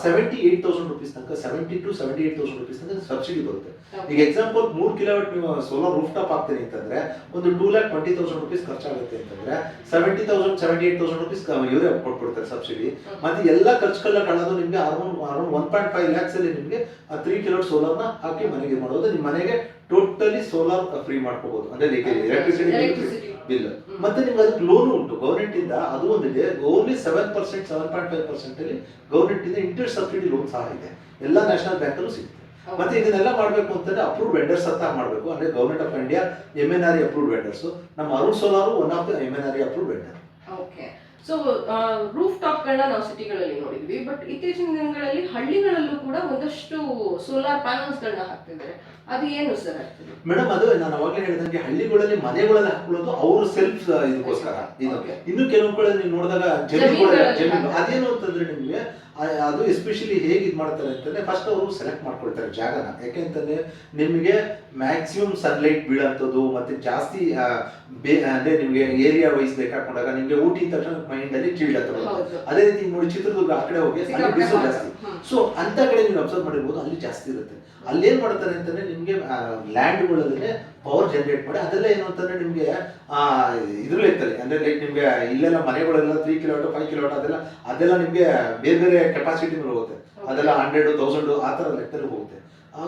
78,000 rupees ತನಕ, 70,000 to 78,000 rupees ತನಕ ಸಬ್ಸಿಡಿ ಬರುತ್ತೆ. ಈಗ ಎಕ್ಸಾಂಪಲ್ 3 ಕಿಲೋವಾಟ್ ನೀವು ಸೋಲಾರ್ ರೂಫ್ ಟಾಪ್ ಹಾಕ್ತೀನಿ ಅಂತಂದ್ರೆ ಒಂದು 2,20,000 rupees ಖರ್ಚಾಗುತ್ತೆ ಅಂತಂದ್ರೆ 70,000 78,000 rupees ಇವರೇ ಕೊಟ್ಬಿಡ್ತಾರೆ ಸಬ್ಸಿಡಿ. ಮತ್ತೆ ಎಲ್ಲ ಖರ್ಚುಗಳ ಕಳೆದು ನಿಮ್ಗೆ ಅರೌಂಡ್ 1.5 lakhs ಅಲ್ಲಿ ನಿಮ್ಗೆ 3 ಕಿಲೋವಾಟ್ ಸೋಲಾರ್ ನ ಹಾಕಿ ಮನೆಗೆ ಮಾಡೋದು. ನಿಮ್ಮ ಮನೆಗೆ ಟೋಟಲಿ ಸೋಲಾರ್ ಫ್ರೀ ಮಾಡ್ಕೋಬಹುದು, ಅಂದ್ರೆ ಎಲೆಕ್ಟ್ರಿಸಿಟಿ ಬಿಲ್. ಮತ್ತೆ ನಿಮ್ಗೆ ಅದಕ್ಕೆ ಲೋನ್ ಉಂಟು ಗೌರ್ಮೆಂಟ್ ಇಂದ, ಅದು ಒಂದಿದೆ. ಓನ್ಲಿ 7%, 7.5% ಅಲ್ಲಿ ಗೌರ್ಮೆಂಟ್ ಇಂದ ಇಂಟ್ರೆಸ್ಟ್ ಸಬ್ಸಿಡಿ ಲೋನ್ ಸಹ ಇದೆ, ಎಲ್ಲ ನ್ಯಾಷನಲ್ ಬ್ಯಾಂಕ್ ಅಲ್ಲೂ ಸಿಗುತ್ತೆ. ಮತ್ತೆ ಇದನ್ನೆಲ್ಲ ಮಾಡ್ಬೇಕು ಅಂತಂದ್ರೆ ಅಪ್ರೂವ್ಡ್ ವೆಂಡರ್ಸ್ ಅಂತ ಮಾಡ್ಬೇಕು. ಅಂದ್ರೆ government of India MNRE approved vendors. ನಮ್ಮ Arun solar one of the MNRE approved vendor. Okay. So rooftop ಗಳನ್ನ ನಾವು ಸಿಟಿಗಳಲ್ಲಿ ನೋಡಿದ್ವಿ, ಬಟ್ ಇತ್ತೀಚಿನ ದಿನಗಳಲ್ಲಿ ಹಳ್ಳಿಗಳಲ್ಲೂ ಕೂಡ ಒಂದಷ್ಟು ಸೋಲಾರ್ ಪ್ಯಾನಲ್ಸ್ ಗಳನ್ನ ಹಾಕ್ತಿದ್ದಾರೆ. ಅದು ಏನು ಸರ್ ಆಗ್ತದೆ ಮೇಡಮ್? ಅದು ನಾನು ಅವಾಗಲೇ ಹೇಳಿದಂಗೆ ಹಳ್ಳಿಗಳಲ್ಲಿ ಮನೆಗಳಲ್ಲಿ ಹಾಕೊಳ್ಳೋದು ಅವ್ರ ಸೆಲ್ಫ್ ಇದಕ್ಕೋಸ್ಕರ. ಇನ್ನು ಕೆಲವುಗಳಲ್ಲಿ ನೀವು ನೋಡಿದಾಗ ಜಮೀನು ಅದೇನು ಅಂತಂದ್ರೆ ನಿಮ್ಗೆ ಅದು ಎಸ್ಪೆಷಲಿ ಹೇಗೆ ಇದು ಮಾಡ್ತಾರೆ ಅಂತಂದ್ರೆ ಫಸ್ಟ್ ಅವರು ಸೆಲೆಕ್ಟ್ ಮಾಡ್ಕೊಳ್ತಾರೆ ಜಾಗನ. ಯಾಕೆಂತಂದ್ರೆ ನಿಮಗೆ ಮ್ಯಾಕ್ಸಿಮಮ್ ಸನ್ಲೈಟ್ ಬೀಳಂತದ್ದು ಮತ್ತೆ ಜಾಸ್ತಿ ಅಂದ್ರೆ ನಿಮ್ಗೆ ಏರಿಯಾ ವೈಸ್ ಬೇಕಾಕೊಂಡಾಗ ನಿಮ್ಗೆ ಊಟಿ ತಕ್ಷಣ ಮೈಂಡ್ ಅಲ್ಲಿ ಚೀಲ್ಡ್ ಆಗ್ತದೆ. ಅದೇ ರೀತಿ ನೋಡಿ ಚಿತ್ರದುರ್ಗ ಆ ಕಡೆ ಹೋಗಿ ಅಲ್ಲಿ ಬಿಸಿಲು ಜಾಸ್ತಿ. ಸೊ ಅಂತ ಕಡೆ ನೀವು ಅಬ್ಸರ್ವ್ ಮಾಡಿರ್ಬೋದು, ಅಲ್ಲಿ ಜಾಸ್ತಿ ಇರುತ್ತೆ. ಅಲ್ಲಿ ಏನ್ ಮಾಡ್ತಾರೆ ಅಂತಂದ್ರೆ ನಿಮ್ಗೆ ಲ್ಯಾಂಡ್ಗಳಲ್ಲಿ ಪವರ್ ಜನರೇಟ್ ಮಾಡಿ ಅದೆಲ್ಲ ಏನು ಅಂತಂದ್ರೆ ನಿಮ್ಗೆ ಇದ್ರಲ್ಲಿ ಇರ್ತದೆ. ಅಂದ್ರೆ ಲೈಕ್ ನಿಮ್ಗೆ ಇಲ್ಲೆಲ್ಲ ಮನೆಗಳೆಲ್ಲ 3 ಕಿಲೋವಾಟ್ 5 ಕಿಲೋವಾಟ್ ಅದೆಲ್ಲ ನಿಮ್ಗೆ ಬೇರೆ ಬೇರೆ ಕೆಪಾಸಿಟಿ ಮೇಲೆ ಹೋಗುತ್ತೆ. ಅದೆಲ್ಲ 100 1000 ಆ ತರ ಲೆಕ್ಕದಲ್ಲಿ ಹೋಗುತ್ತೆ.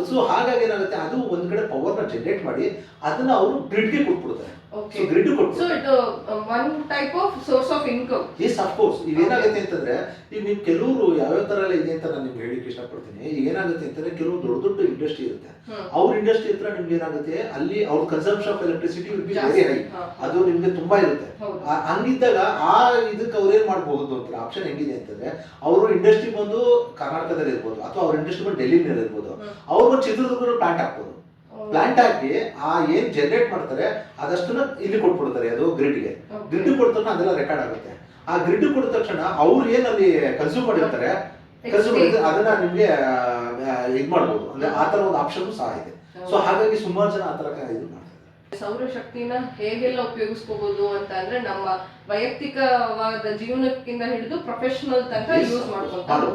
ಸೊ ಹಾಗಾಗಿ ಏನಾಗುತ್ತೆ, ಅದು ಒಂದ್ ಕಡೆ ಪವರ್ ನ ಜನರೇಟ್ ಮಾಡಿ ಅದನ್ನ ಅವರು ಗ್ರಿಡ್ಗೆ ಕೊಟ್ಬಿಡ್ತಾರೆ. So grid so it one type of source of income. Yes of course. ಈಗ ಏನಾಗುತ್ತೆ ಅಂತಂದ್ರೆ ಈಗ ನೀವು ಕೆಲವರು ಯಾವ್ಯಾವ ತರ ಎಲ್ಲ ಇದೆ ಅಂತ ನಾನು ನಿಮ್ಗೆ ಹೇಳಿಕ್ಕೆ ಇಷ್ಟಪಡ್ತೀನಿ. ಈಗ ಏನಾಗುತ್ತೆ ಅಂತಂದ್ರೆ ಕೆಲವು ದೊಡ್ಡ ದೊಡ್ಡ ಇಂಡಸ್ಟ್ರಿ ಇರುತ್ತೆ, ಅವ್ರ ಇಂಡಸ್ಟ್ರಿ ಹತ್ರ ನಿಮ್ಗೆ ಏನಾಗುತ್ತೆ ಅಲ್ಲಿ ಅವ್ರ consumption of electricity will be very high, ಅದು ನಿಮ್ಗೆ ತುಂಬಾ ಇರುತ್ತೆ. ಹಂಗಿದ್ದಾಗ ಆ ಇದಕ್ಕೆ ಅವ್ರು ಏನ್ ಮಾಡಬಹುದು ಅಂತ ಆಪ್ಷನ್ ಹೆಂಗಿದೆ ಅಂತಂದ್ರೆ, ಅವರು ಇಂಡಸ್ಟ್ರಿ ಬಂದು ಕರ್ನಾಟಕದಲ್ಲಿ ಇರ್ಬೋದು ಅಥವಾ ಅವ್ರ ಇಂಡಸ್ಟ್ರಿ ಬಂದು ಡೆಲ್ಲಿನಲ್ಲಿ ಇರ್ಬೋದು, ಅವ್ರು ಒಂದು ಚಿತ್ರದುರ್ಗ ಪ್ಲಾಂಟ್ ಹಾಕ್ಬೋದು. ಪ್ಲಾಂಟ್ ಹಾಕಿ ಆ ಏನ್ ಜನರೇಟ್ ಮಾಡ್ತಾರೆ ಅದಷ್ಟನ್ನ ಇಲ್ಲಿ ಕೊಟ್ಬಿಡ್ತಾರೆ, ಅದು ಗ್ರಿಡ್ಗೆ. ಗ್ರಿಡ್ ಕೊಟ್ಟ ತಕ್ಷಣ ಅದೆಲ್ಲ ರೆಕಾರ್ಡ್ ಆಗುತ್ತೆ. ಆ ಗ್ರಿಡ್ ಕೊಟ್ಟ ತಕ್ಷಣ ಅವ್ರು ಏನ್ ಅಲ್ಲಿ ಕನ್ಸ್ಯೂಮ್ ಮಾಡಿರ್ತಾರೆ ಅದನ್ನ ನಿಮ್ಗೆ ಇದ್ ಮಾಡ್ಬೋದು. ಅಂದ್ರೆ ಆ ತರ ಒಂದು ಆಪ್ಷನ್ ಸಹ ಇದೆ. ಸೊ ಹಾಗಾಗಿ ಸುಮಾರು ಜನ ಆ ತರ ಇದು ಮಾಡ್ತಾರೆ. ಸೌರಶಕ್ತಿನ ಹೇಗೆಲ್ಲ ಉಪಯೋಗಿಸ್ಕೋಬಹುದು ಅಂತ ಅಂದ್ರೆ ನಮ್ಮ ವೈಯಕ್ತಿಕವಾದ ಜೀವನಕ್ಕಿಂತ ಹಿಡಿದು ಪ್ರೊಫೆಷನಲ್ ತನಕ ಯೂಸ್ ಮಾಡ್ಕೊಂಡು.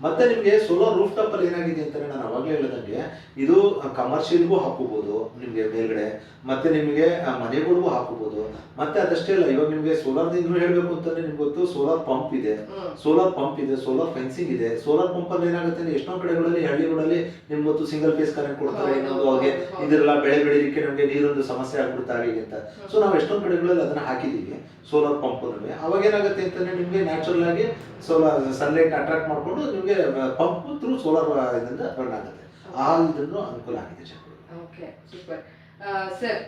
ಮತ್ತೆ ನಿಮ್ಗೆ ಸೋಲಾರ್ ರೂಫ್ ಟಾಪ್ ಅಲ್ಲಿ ಏನಾಗಿದೆ ಅಂತಾರೆ, ನಾನು ಅವಾಗಲೇ ಹೇಳಿದಂಗೆ ಇದು ಕಮರ್ಷಿಯಲ್ಗೂ ಹಾಕೋಬಹುದು ನಿಮ್ಗೆ ಮೇಲ್ಗಡೆ, ಮತ್ತೆ ನಿಮಗೆ ಮನೆಗಳಿಗೂ ಹಾಕೋಬಹುದು. ಮತ್ತೆ ಅದಷ್ಟೇ ಅಲ್ಲ, ಇವಾಗ ನಿಮ್ಗೆ ಸೋಲಾರ್ ಹೇಳ್ಬೇಕು ಅಂತಂದ್ರೆ ನಿಮ್ಗೆ ಗೊತ್ತು ಸೋಲಾರ್ ಪಂಪ್ ಇದೆ, ಸೋಲಾರ್ ಫೆನ್ಸಿಂಗ್ ಇದೆ. ಸೋಲಾರ್ ಪಂಪ್ ಅಲ್ಲಿ ಏನಾಗುತ್ತೆ ಅಂದ್ರೆ ಎಷ್ಟೊಂದು ಕಡೆಗಳಲ್ಲಿ ಹಳ್ಳಿಗಳಲ್ಲಿ ನಿಮ್ಗೆ ಗೊತ್ತು ಸಿಂಗಲ್ ಫೇಸ್ ಕರೆಂಟ್ ಕೊಡ್ತಾರೆ. ಇನ್ನೊಂದು ಅವ್ರಿಗೆ ಇದೆಲ್ಲ ಬೆಳೆ ಬೆಳಿಲಿಕ್ಕೆ ನಮ್ಗೆ ನೀರೊಂದು ಸಮಸ್ಯೆ ಆಗ್ಬಿಡ್ತಾರೆ ಹೀಗೆ ಅಂತ. ಸೊ ನಾವು ಎಷ್ಟೊಂದು ಕಡೆಗಳಲ್ಲಿ ಅದನ್ನ ಹಾಕಿದೀವಿ ಸೋಲಾರ್ ಪಂಪ್. ಅವಾಗ ಏನಾಗುತ್ತೆ ಅಂತಂದ್ರೆ ನಿಮ್ಗೆ ನ್ಯಾಚುರಲ್ ಆಗಿ ಸೋಲಾರ್ ಸನ್ಲೈಟ್ ಅಟ್ರಾಕ್ಟ್ ಮಾಡ್ಕೊಂಡು ನಿಮ್ಗೆ ಪಂಪ್ ಥ್ರೂ ಸೋಲಾರ್ ಇದರಿಂದ ರನ್ ಆಗುತ್ತೆ. ಆ ಇದನ್ನು ಅನುಕೂಲ ಆಗಿದೆ ಜನರಿಗೆ. Okay, super sir.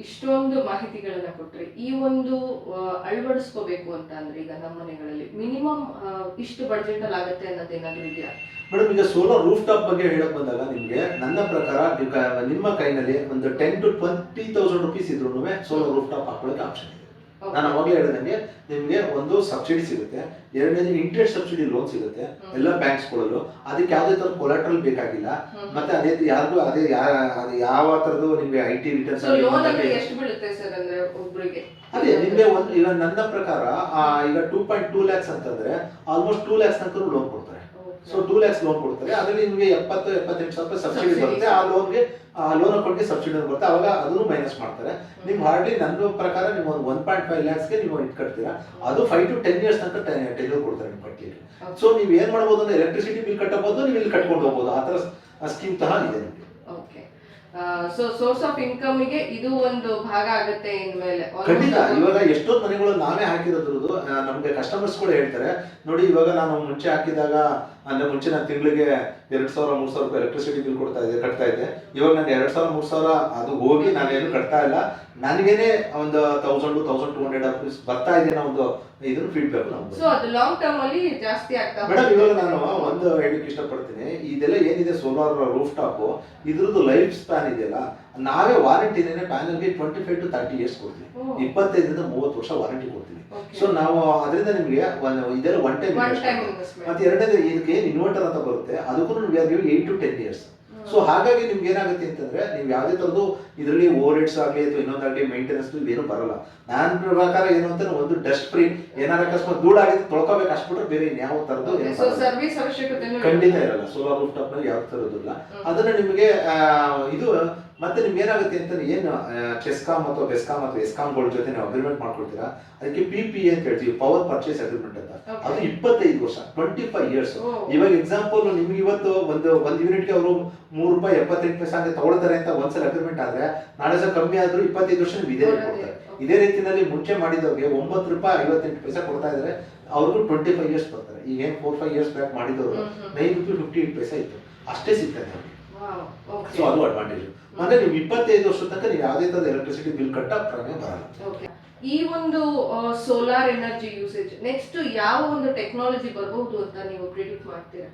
ಇಷ್ಟೊಂದು ಮಾಹಿತಿಗಳನ್ನ ಕೊಟ್ರಿ. ಈ ಒಂದು ಅಳವಡಿಸ್ಕೋಬೇಕು ಅಂತ ಅಂದ್ರೆ ಈಗ ನಮ್ಮ ಮನೆಗಳಲ್ಲಿ ಮಿನಿಮಮ್ ಇಷ್ಟು ಬಡ್ಜೆಟ್ ಅಲ್ಲಿ ಆಗುತ್ತೆ ಅನ್ನೋದು ಏನಾದ್ರು ಇದೆಯಾ ಮೇಡಮ್? ಈಗ ಸೋಲಾರ್ ರೂಫ್ ಟಾಪ್ ಬಗ್ಗೆ ಹೇಳಕ್ ಬಂದಾಗ ನಿಮ್ಗೆ ನನ್ನ ಪ್ರಕಾರ ನಿಮ್ಮ ಕೈನಲ್ಲಿ ಒಂದು 10 to 20,000 rupees ಇದ್ರೂ ಸೋಲಾರ್ ರೂಫ್ ಟಾಪ್ ಹಾಕೊಳ್ಳೋಕೆ ಆಪ್ಷನ್ ಇದೆ. ನಾನು ಅವಾಗಲೇ ಹೇಳಿದಂಗೆ ನಿಮ್ಗೆ ಒಂದು ಸಬ್ಸಿಡಿ ಸಿಗುತ್ತೆ, ಎರಡನೇದು ಇಂಟ್ರೆಸ್ಟ್ ಸಬ್ಸಿಡಿ ಲೋನ್ ಸಿಗುತ್ತೆ ಎಲ್ಲ ಬ್ಯಾಂಕ್ಸ್ ಗಳಲ್ಲೂ. ಅದಕ್ಕೆ ಯಾವುದೇ ತರ ಕೊಲಾಟ್ರಲ್ ಬೇಕಾಗಿಲ್ಲ. ಮತ್ತೆ ಅದೇ ಯಾರಿಗೂ ಅದೇ ಯಾವ ತರದ್ದು ನಿಮ್ಗೆ IT ರಿಟರ್ನ್ಸ್ ಎಷ್ಟು ಬೀಳುತ್ತೆ ಸರ್ ಅಂದ್ರೆ ಒಬ್ಬರಿಗೆ? ಅದೇ ನಿಮ್ಗೆ ಒಂದು ಈಗ ನನ್ನ ಪ್ರಕಾರ ಈಗ 2.2 ಲ್ಯಾಕ್ಸ್ ಅಂತಂದ್ರೆ ಆಲ್ಮೋಸ್ಟ್ 2 ಲ್ಯಾಕ್ಸ್ ತನಕ ಲೋನ್ ಕೊಡ್ತಾರೆ. ಸೊ 2 ಲ್ಯಾಕ್ಸ್ ಲೋನ್ ಕೊಡ್ತಾರೆ, ಅದರಲ್ಲಿ ನಿಮಗೆ 70-78 ಸಾವಿರ ಸಬ್ಸಿಡಿ ಬರುತ್ತೆ. ಆ ಲೋನ್ಗೆ ಲೋನ್ ಅಕೌಂಟ್ಗೆ ಸಬ್ಸಿಡಿ ಬರುತ್ತೆ, ಅವಾಗ ಅದನ್ನು ಮೈನಸ್ ಮಾಡ್ತಾರೆ. ನಿಮ್ಗೆ ಹಾರ್ಡ್ಲಿ ನನ್ನ ಪ್ರಕಾರ ನೀವು ಒಂದು 1.5 ಲ್ಯಾಕ್ಸ್ಗೆ ನೀವು ಇದು ಕಟ್ತೀರಾ, ಅದು 5 to 10 years ತನಕ ಟೆನ್ಯೂರ್ ಕೊಡ್ತಾರೆ ನಿಮ್ಗೆ ಕಟ್ಟಲಿಕ್ಕೆ. ಸೊ ನೀವು ಏನ್ ಮಾಡ್ಬೋದು ಅಂದ್ರೆ ಎಲೆಕ್ಟ್ರಿಸಿಟಿ ಬಿಲ್ ಕಟ್ಟಬಹುದು, ನೀವು ಇಲ್ಲಿ ಕಟ್ಕೊಂಡು ಹೋಗ್ಬೋದು, ಆ ತರ ಸ್ಕೀಮ್ ತಹ ಇದೆ ನಿಮಗೆ. Okay, so source of income ಗೆ ಇದು ಒಂದು ಭಾಗ ಆಗುತ್ತೆ ಇನ್ಮೇಲೆ. ಖಂಡಿತ. ಇವಾಗ ಎಷ್ಟೊಂದು ಮನೆಗಳು ನಾವೇ ಹಾಕಿರೋದ್ರದ್ದು ನಮ್ಗೆ ಕಸ್ಟಮರ್ಸ್ ಕೂಡ ಹೇಳ್ತಾರೆ, ನೋಡಿ ಇವಾಗ ನಾನು ಮುಂಚೆ ಹಾಕಿದಾಗ ಅಂದ್ರೆ ಮುಂಚೆ ನಾನು ತಿಂಗಳಿಗೆ 2,000-3,000 ರೂಪಾಯಿ ಎಲೆಕ್ಟ್ರಿಸಿಟಿ ಬಿಲ್ ಕಟ್ತಾ ಇದ್ದೆ. ಇವಾಗ ನನಗೆ 2,000-3,000 ಅದು ಹೋಗಿ ನಾನೇನು ಕಟ್ತಾ ಇಲ್ಲ, ನನಗೇನೆ ಒಂದು 1,000-1,200 ರುಪೀಸ್ ಬರ್ತಾ ಇದೆ ಅನ್ನೋ ಒಂದು ಇದನ್ನು ಫೀಡ್ಬ್ಯಾಕ್ ನಮ್ಗೆ. ಸೊ ಅದು ಲಾಂಗ್ ಟರ್ಮ್ ಅಲ್ಲಿ ಜಾಸ್ತಿ ಆಗ್ತಾ ಮೇಡಮ್, ಇವಾಗ ನಾನು ಒಂದು ಹೇಳಲಿಕ್ಕೆ ಇಷ್ಟಪಡ್ತೀನಿ, ಇದೆಲ್ಲ ಏನಿದೆ ಸೋಲಾರ್ ರೂಫ್ ಟಾಪ್, ಇದ್ರದ್ದು ಲೈಫ್ ಸ್ಪ್ಯಾನ್ ಇದೆಯಲ್ಲ, ನಾವೇ ವಾರಂಟಿನೇ ಪ್ಯಾನಲ್ಗೆ 25 to 30 years ಕೊಡ್ತೀವಿ, 25-30 ವರ್ಷ ವಾರಂಟಿ ಕೊಡ್ತೀವಿ. ಸೊ ನಾವು ಅದರಿಂದ ನಿಮಗೆ ಇದೆಲ್ಲ ಒನ್ ಟೈಮ್ ಮತ್ತೆ ಎರಡನೇದು ಇದಕ್ಕೆ ಇನ್ವರ್ಟರ್ ಅಂತ ಬರುತ್ತೆ, ಅದಕ್ಕೂ ನಿಮ್ಗೆ 8 to 10 years. ಸೊ ಹಾಗಾಗಿ ನಿಮ್ಗೆ ಏನಾಗುತ್ತೆ ಅಂತಂದ್ರೆ ನೀವು ಯಾವುದೇ ತರದ್ದು ಇದರಲ್ಲಿ ಓವರ್ ಹೆಡ್ಸ್ ಆಗಲಿ ಅಥವಾ ಇನ್ನೊಂದಾಗಲಿ ಮೇಂಟೆನೆನ್ಸ್ ಏನು ಬರಲ್ಲ. ನನ್ನ ಪ್ರಕಾರ ಏನು ಅಂತ ಒಂದು ಡಸ್ಟ್ ಫ್ರೀ, ಏನಾರ ಅಕಸ್ಮಾತ್ ಧೂಳಾಗಿದ್ದು ತೊಳ್ಕೋಬೇಕು ಅಷ್ಟ್ಬಿಟ್ರೆ ಬೇರೆ ಯಾವ ತರದ್ದು ಖಂಡಿತ ಇರಲ್ಲ. ಸೋಲಾರ್ ರೂಫ್ ಟಾಪ್ ನಲ್ಲಿ ಯಾವ ತರದಿಲ್ಲ. ಅದನ್ನ ನಿಮಗೆ ಇದು ಮತ್ತೆ ನಿಮ್ಗೆ ಏನಾಗುತ್ತೆ ಅಂತ ಏನು ಚೆಸ್ಕಾಮ್ ಅಥವಾ ಬೆಸ್ಕಾಮ್ ಅಥವಾ ಎಸ್ಕಾಮ್ಗಳ ಜೊತೆ ನೀವು ಅಗ್ರಿಮೆಂಟ್ ಮಾಡ್ಕೊಳ್ತೀರಾ, ಅದಕ್ಕೆ PPA ಅಂತ ಹೇಳ್ತೀವಿ, ಪವರ್ ಪರ್ಚೇಸ್ ಅಗ್ರಿಮೆಂಟ್ ಅಂತ. ಅದು 25 ವರ್ಷ, 25 years. ಇವಾಗ ಎಕ್ಸಾಂಪಲ್ ನಿಮ್ಗೆ ಇವತ್ತು ಒಂದು ಯೂನಿಟ್ಗೆ ಅವರು ₹3.78 ಹಂಗೆ ತಗೊಳ್ತಾರೆ ಅಂತ ಒಂದ್ಸಲ ಅಗ್ರಿಮೆಂಟ್ ಆದ್ರೆ, ನಾಳೆ ಸಹ ಕಮ್ಮಿ ಆದ್ರೂ 25 ವರ್ಷ ನೀವು ಇದೇ ಕೊಡ್ತಾರೆ. ಇದೇ ರೀತಿನಲ್ಲಿ ಮುಂಚೆ ಮಾಡಿದವ್ರಿಗೆ ₹9.58 ಕೊಡ್ತಾ ಇದ್ದಾರೆ, ಅವ್ರಿಗೂ 25 years ಬರ್ತಾರೆ. ಈಗ ಏನ್ 4-5 years ಬ್ಯಾಕ್ ಮಾಡಿದವರು ₹9.58 ಇತ್ತು, ಅಷ್ಟೇ ಸಿಗ್ತದೆ ಅವ್ರಿಗೆ. ಸೊ ಅದು ಅಡ್ವಾಂಟೇಜ್. ಅಂದ್ರೆ ನೀವು 25 ವರ್ಷ ತನಕ ನೀವು ಯಾವುದೇ ತರದ ಎಲೆಕ್ಟ್ರಿಸಿಟಿ ಬಿಲ್ ಕಟ್ಟ ಪ್ರಮೇಯ ಬರಲ್ಲ. ಈ ಒಂದು ಸೋಲಾರ್ ಎನರ್ಜಿ ಯೂಸೇಜ್ ನೆಕ್ಸ್ಟ್ ಯಾವ ಒಂದು ಟೆಕ್ನಾಲಜಿ ಬರಬಹುದು ಅಂತ ನೀವು ಪ್ರಿಡಿಕ್ಟ್ ಮಾಡ್ತೀರಾ?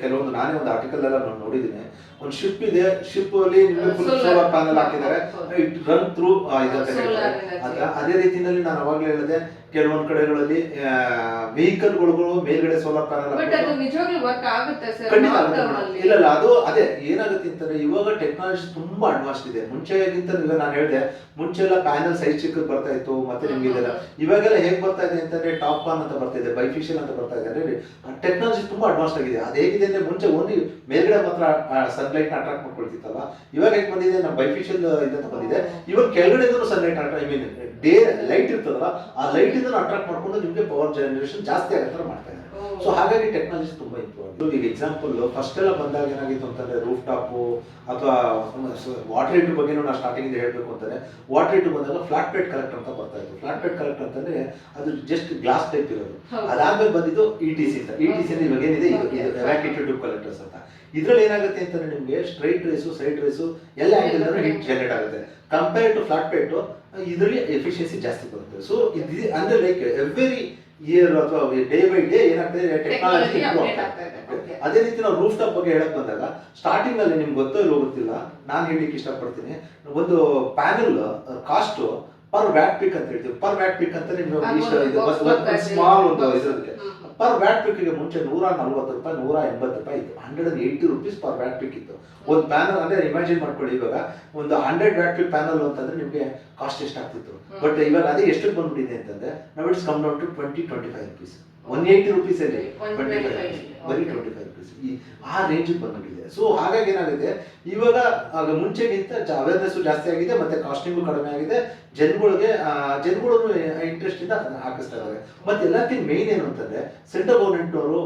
ಕೆಲವೊಂದು ನಾನೇ ಒಂದು ಆರ್ಟಿಕಲ್ ಎಲ್ಲ ನೋಡಿದ್ದೀನಿ, ಒಂದು ಶಿಪ್ ಇದೆ, ಶಿಪ್ ಅಲ್ಲಿ ಸೋಲಾರ್ ಪ್ಯಾನಲ್ ಹಾಕಿದ್ದಾರೆ, ಇಟ್ ರನ್ ಥ್ರೂ ಅದೇ ರೀತಿಯಲ್ಲಿ ನಾನು ಅವಾಗಲೇ ಹೇಳಿದೆ, ಕೆಲವೊಂದು ಕಡೆಗಳಲ್ಲಿ ವೆಹಿಕಲ್ಗಳು ಮೇಲ್ಗಡೆ ಸೋಲಾರ್ ಪ್ಯಾನಲ್ ಇಲ್ಲ. ಅದು ಅದೇ ಏನಾಗುತ್ತೆ ಅಂತಂದ್ರೆ ಇವಾಗ ಟೆಕ್ನಾಲಜಿ ತುಂಬಾ ಅಡ್ವಾನ್ಸ್ ಇದೆ. ಮುಂಚೆಗಿಂತ ನಾನು ಹೇಳಿದೆ, ಮುಂಚೆ ಎಲ್ಲ ಪ್ಯಾನಲ್ ಸೈಜ್ ಚಿಕ್ಕದು ಬರ್ತಾ ಇತ್ತು, ಮತ್ತೆ ನಿಮ್ಗೆ ಇದೆಲ್ಲ ಇವಾಗೆಲ್ಲ ಹೇಗ್ ಬರ್ತಾ ಇದೆ ಅಂತಂದ್ರೆ ಟಾಪ್ ಕಾನ್ ಅಂತ ಬರ್ತಾ ಇದೆ, ಬೈಫಿಷಿಯಲ್ ಅಂತ ಬರ್ತಾ ಇದೆ. ಅಂದ್ರೆ ಟೆಕ್ನಾಲಜಿ ತುಂಬಾ ಅಡ್ವಾನ್ಸ್ ಆಗಿದೆ. ಅದು ಹೇಗಿದೆ ಅಂದ್ರೆ ಮುಂಚೆ ಓನ್ಲಿ ಮೇಲ್ಗಡೆ ಮಾತ್ರ ಸನ್ಲೈಟ್ ನ ಅಟ್ರಾಕ್ಟ್ ಮಾಡ್ಕೊಳ್ತಿತ್ತಲ್ಲ, ಇವಾಗ ಹೇಗೆ ಬಂದಿದೆ ನಮ್ಮ ಬೈಫಿಷಿಯಲ್ ಇದಂತ ಬಂದಿದೆ. ಇವಾಗ ಕೆಳಗಡೆ sunlight I mean day light ಇರ್ತದಲ್ಲ, ಆ ಲೈಟ್ ಇಂದ ಅಟ್ರಾಕ್ಟ್ ಮಾಡ್ಕೊಂಡು ನಿಮ್ಗೆ ಪವರ್ ಜನರೇಷನ್ ಜಾಸ್ತಿ ಆಗೋ ತರ ಮಾಡ್ತಾ ಇದ್ದಾರೆ. ಸೊ ಹಾಗಾಗಿ ಟೆಕ್ನಾಲಜಿ ತುಂಬಾ ಇಂಪ್ರೂವ್. ಈಗ ಎಕ್ಸಾಂಪಲ್ ಫಸ್ಟ್ ಎಲ್ಲ ಬಂದಾಗ ಏನಾಗಿತ್ತು ಅಂತಂದ್ರೆ ರೂಫ್ ಟಾಪ್ ಅಥವಾ ವಾಟರ್ ಹೀಟರ್ ಬಗ್ಗೆ ನಾವು ಸ್ಟಾರ್ಟಿಂಗ್ ಇಂದ ಹೇಳ್ಬೇಕು ಅಂತಂದ್ರೆ, ವಾಟರ್ ಹೀಟರ್ ಬಂದಾಗ ಫ್ಲಾಟ್ ಪ್ಲೇಟ್ ಕಲೆಕ್ಟರ್ ಅಂತ ಬರ್ತಾ ಇತ್ತು. ಫ್ಲಾಟ್ ಪ್ಲೇಟ್ ಕಲೆಕ್ಟರ್ ಅಂತಂದ್ರೆ ಅದು ಜಸ್ಟ್ ಗ್ಲಾಸ್ ಟೈಪ್ ಇರೋದು. ಅದಾದ್ಮೇಲೆ ಬಂದಿದ್ದು ETC ಅಂತ. ETC ಇವಾಗ ಏನಿದೆ ಎವಾಕ್ಯೂಟೆಡ್ ಟ್ಯೂಬ್ ಕಲೆಕ್ಟರ್ಸ್ ಅಂತ. ಇದ್ರಲ್ಲಿ ಏನಾಗುತ್ತೆ ಅಂತಂದ್ರೆ ನಿಮ್ಗೆ ಸ್ಟ್ರೈಟ್ ರೇಸು ಸೈಡ್ ರೇಸು ಎಲ್ಲ ಆಂಗಲ್ ಹೀಟ್ ಜನರೇಟ್ ಆಗುತ್ತೆ. ಕಂಪೇರ್ ಟು ಫ್ಲಾಟ್ ಪ್ಲೇಟ್ ಇದರಲ್ಲಿ ಎಫಿಷಿಯನ್ಸಿ ಜಾಸ್ತಿ ಬರುತ್ತೆ. ಸೊ ಇದು ಅಂದ್ರೆ ಲೈಕ್ ಎವ್ರಿ ಇಯರ್ ಅಥವಾ ಡೇ ಬೈ ಡೇ ಏನಾಗ್ತದೆ ಟೆಕ್ನಾಲಜಿ ಇಂಪ್ರೂವ್ ಆಗ್ತದೆ. ಅದೇ ರೀತಿ ನಾವು ರೂಫ್ ಟಾಪ್ ಬಗ್ಗೆ ಹೇಳಕ್ ಬಂದಾಗ ಸ್ಟಾರ್ಟಿಂಗ್ ಅಲ್ಲಿ ನಿಮ್ಗೆ ಗೊತ್ತೋ ಇಲ್ಲೋ ಗೊತ್ತಿಲ್ಲ, ನಾನು ಹೇಳಿಕ್ಕೆ ಇಷ್ಟಪಡ್ತೀನಿ, ಒಂದು ಪ್ಯಾನಲ್ ಕಾಸ್ಟ್ ಪರ್ ವ್ಯಾಟ್ ಪಿಕ್ ಅಂತ ಹೇಳ್ತೀವಿ. ಪರ್ ವ್ಯಾಟ್ ಪಿಕ್ ಅಂತ ನಿಮ್ಗೆ ಸ್ಮಾಲ್ ಒಂದು ಇದ್ರಕ್ಕೆ ಪರ್ ವ್ಯಾಟ್ ಪಿಕ್ ಗೆ ಮುಂಚೆ ₹140, ₹180 ಇತ್ತು. ₹180 ಪರ್ ವ್ಯಾಟ್ ಪಿಕ್ ಇತ್ತು ಒಂದು ಪ್ಯಾನಲ್. ಅಂದ್ರೆ ಇಮ್ಯಾಜಿನ್ ಮಾಡ್ಕೊಳ್ಳಿ, ಇವಾಗ ಒಂದು 100 ವ್ಯಾಟ್ ಪಿಕ್ ಪ್ಯಾನಲ್ ಅಂತಂದ್ರೆ ನಿಮ್ಗೆ ಕಾಸ್ಟ್ ಎಷ್ಟಾಗ್ತಿತ್ತು. ಬಟ್ ಇವಾಗ ಅದೇ ಎಷ್ಟು ಬಂದ್ಬಿಟ್ಟಿದೆ ಅಂತಂದ್ರೆ ನಾವು ಇಟ್ಸ್ ಕಮ್ ಡೌನ್ ಟು ₹20-25. ₹180 ಅಲ್ಲಿ ಬರೀ 25 rupees ಆ ರೇಂಜ್ ಬಂದ್ಬಿಟ್ಟಿದೆ. ಸೊ ಹಾಗಾಗಿ ಏನಾಗಿದೆ, ಇವಾಗ ಮುಂಚೆಗಿಂತ ಅವೇರ್ನೆಸ್ ಜಾಸ್ತಿ ಆಗಿದೆ, ಮತ್ತೆ ಕಾಸ್ಟಿಂಗು ಕಡಿಮೆ ಆಗಿದೆ. ಜನಗಳು ಇಂಟ್ರೆಸ್ಟ್ ಇಂದ ಹಾಕಿಸ್ತಾ ಇದ್ದಾರೆ. ಮತ್ತೆ ಎಲ್ಲಕ್ಕಿಂತ ಮೇನ್ ಏನು ಅಂತಂದ್ರೆ ಸೆಂಟ್ರಲ್ ಗವರ್ಮೆಂಟ್ ಅವರು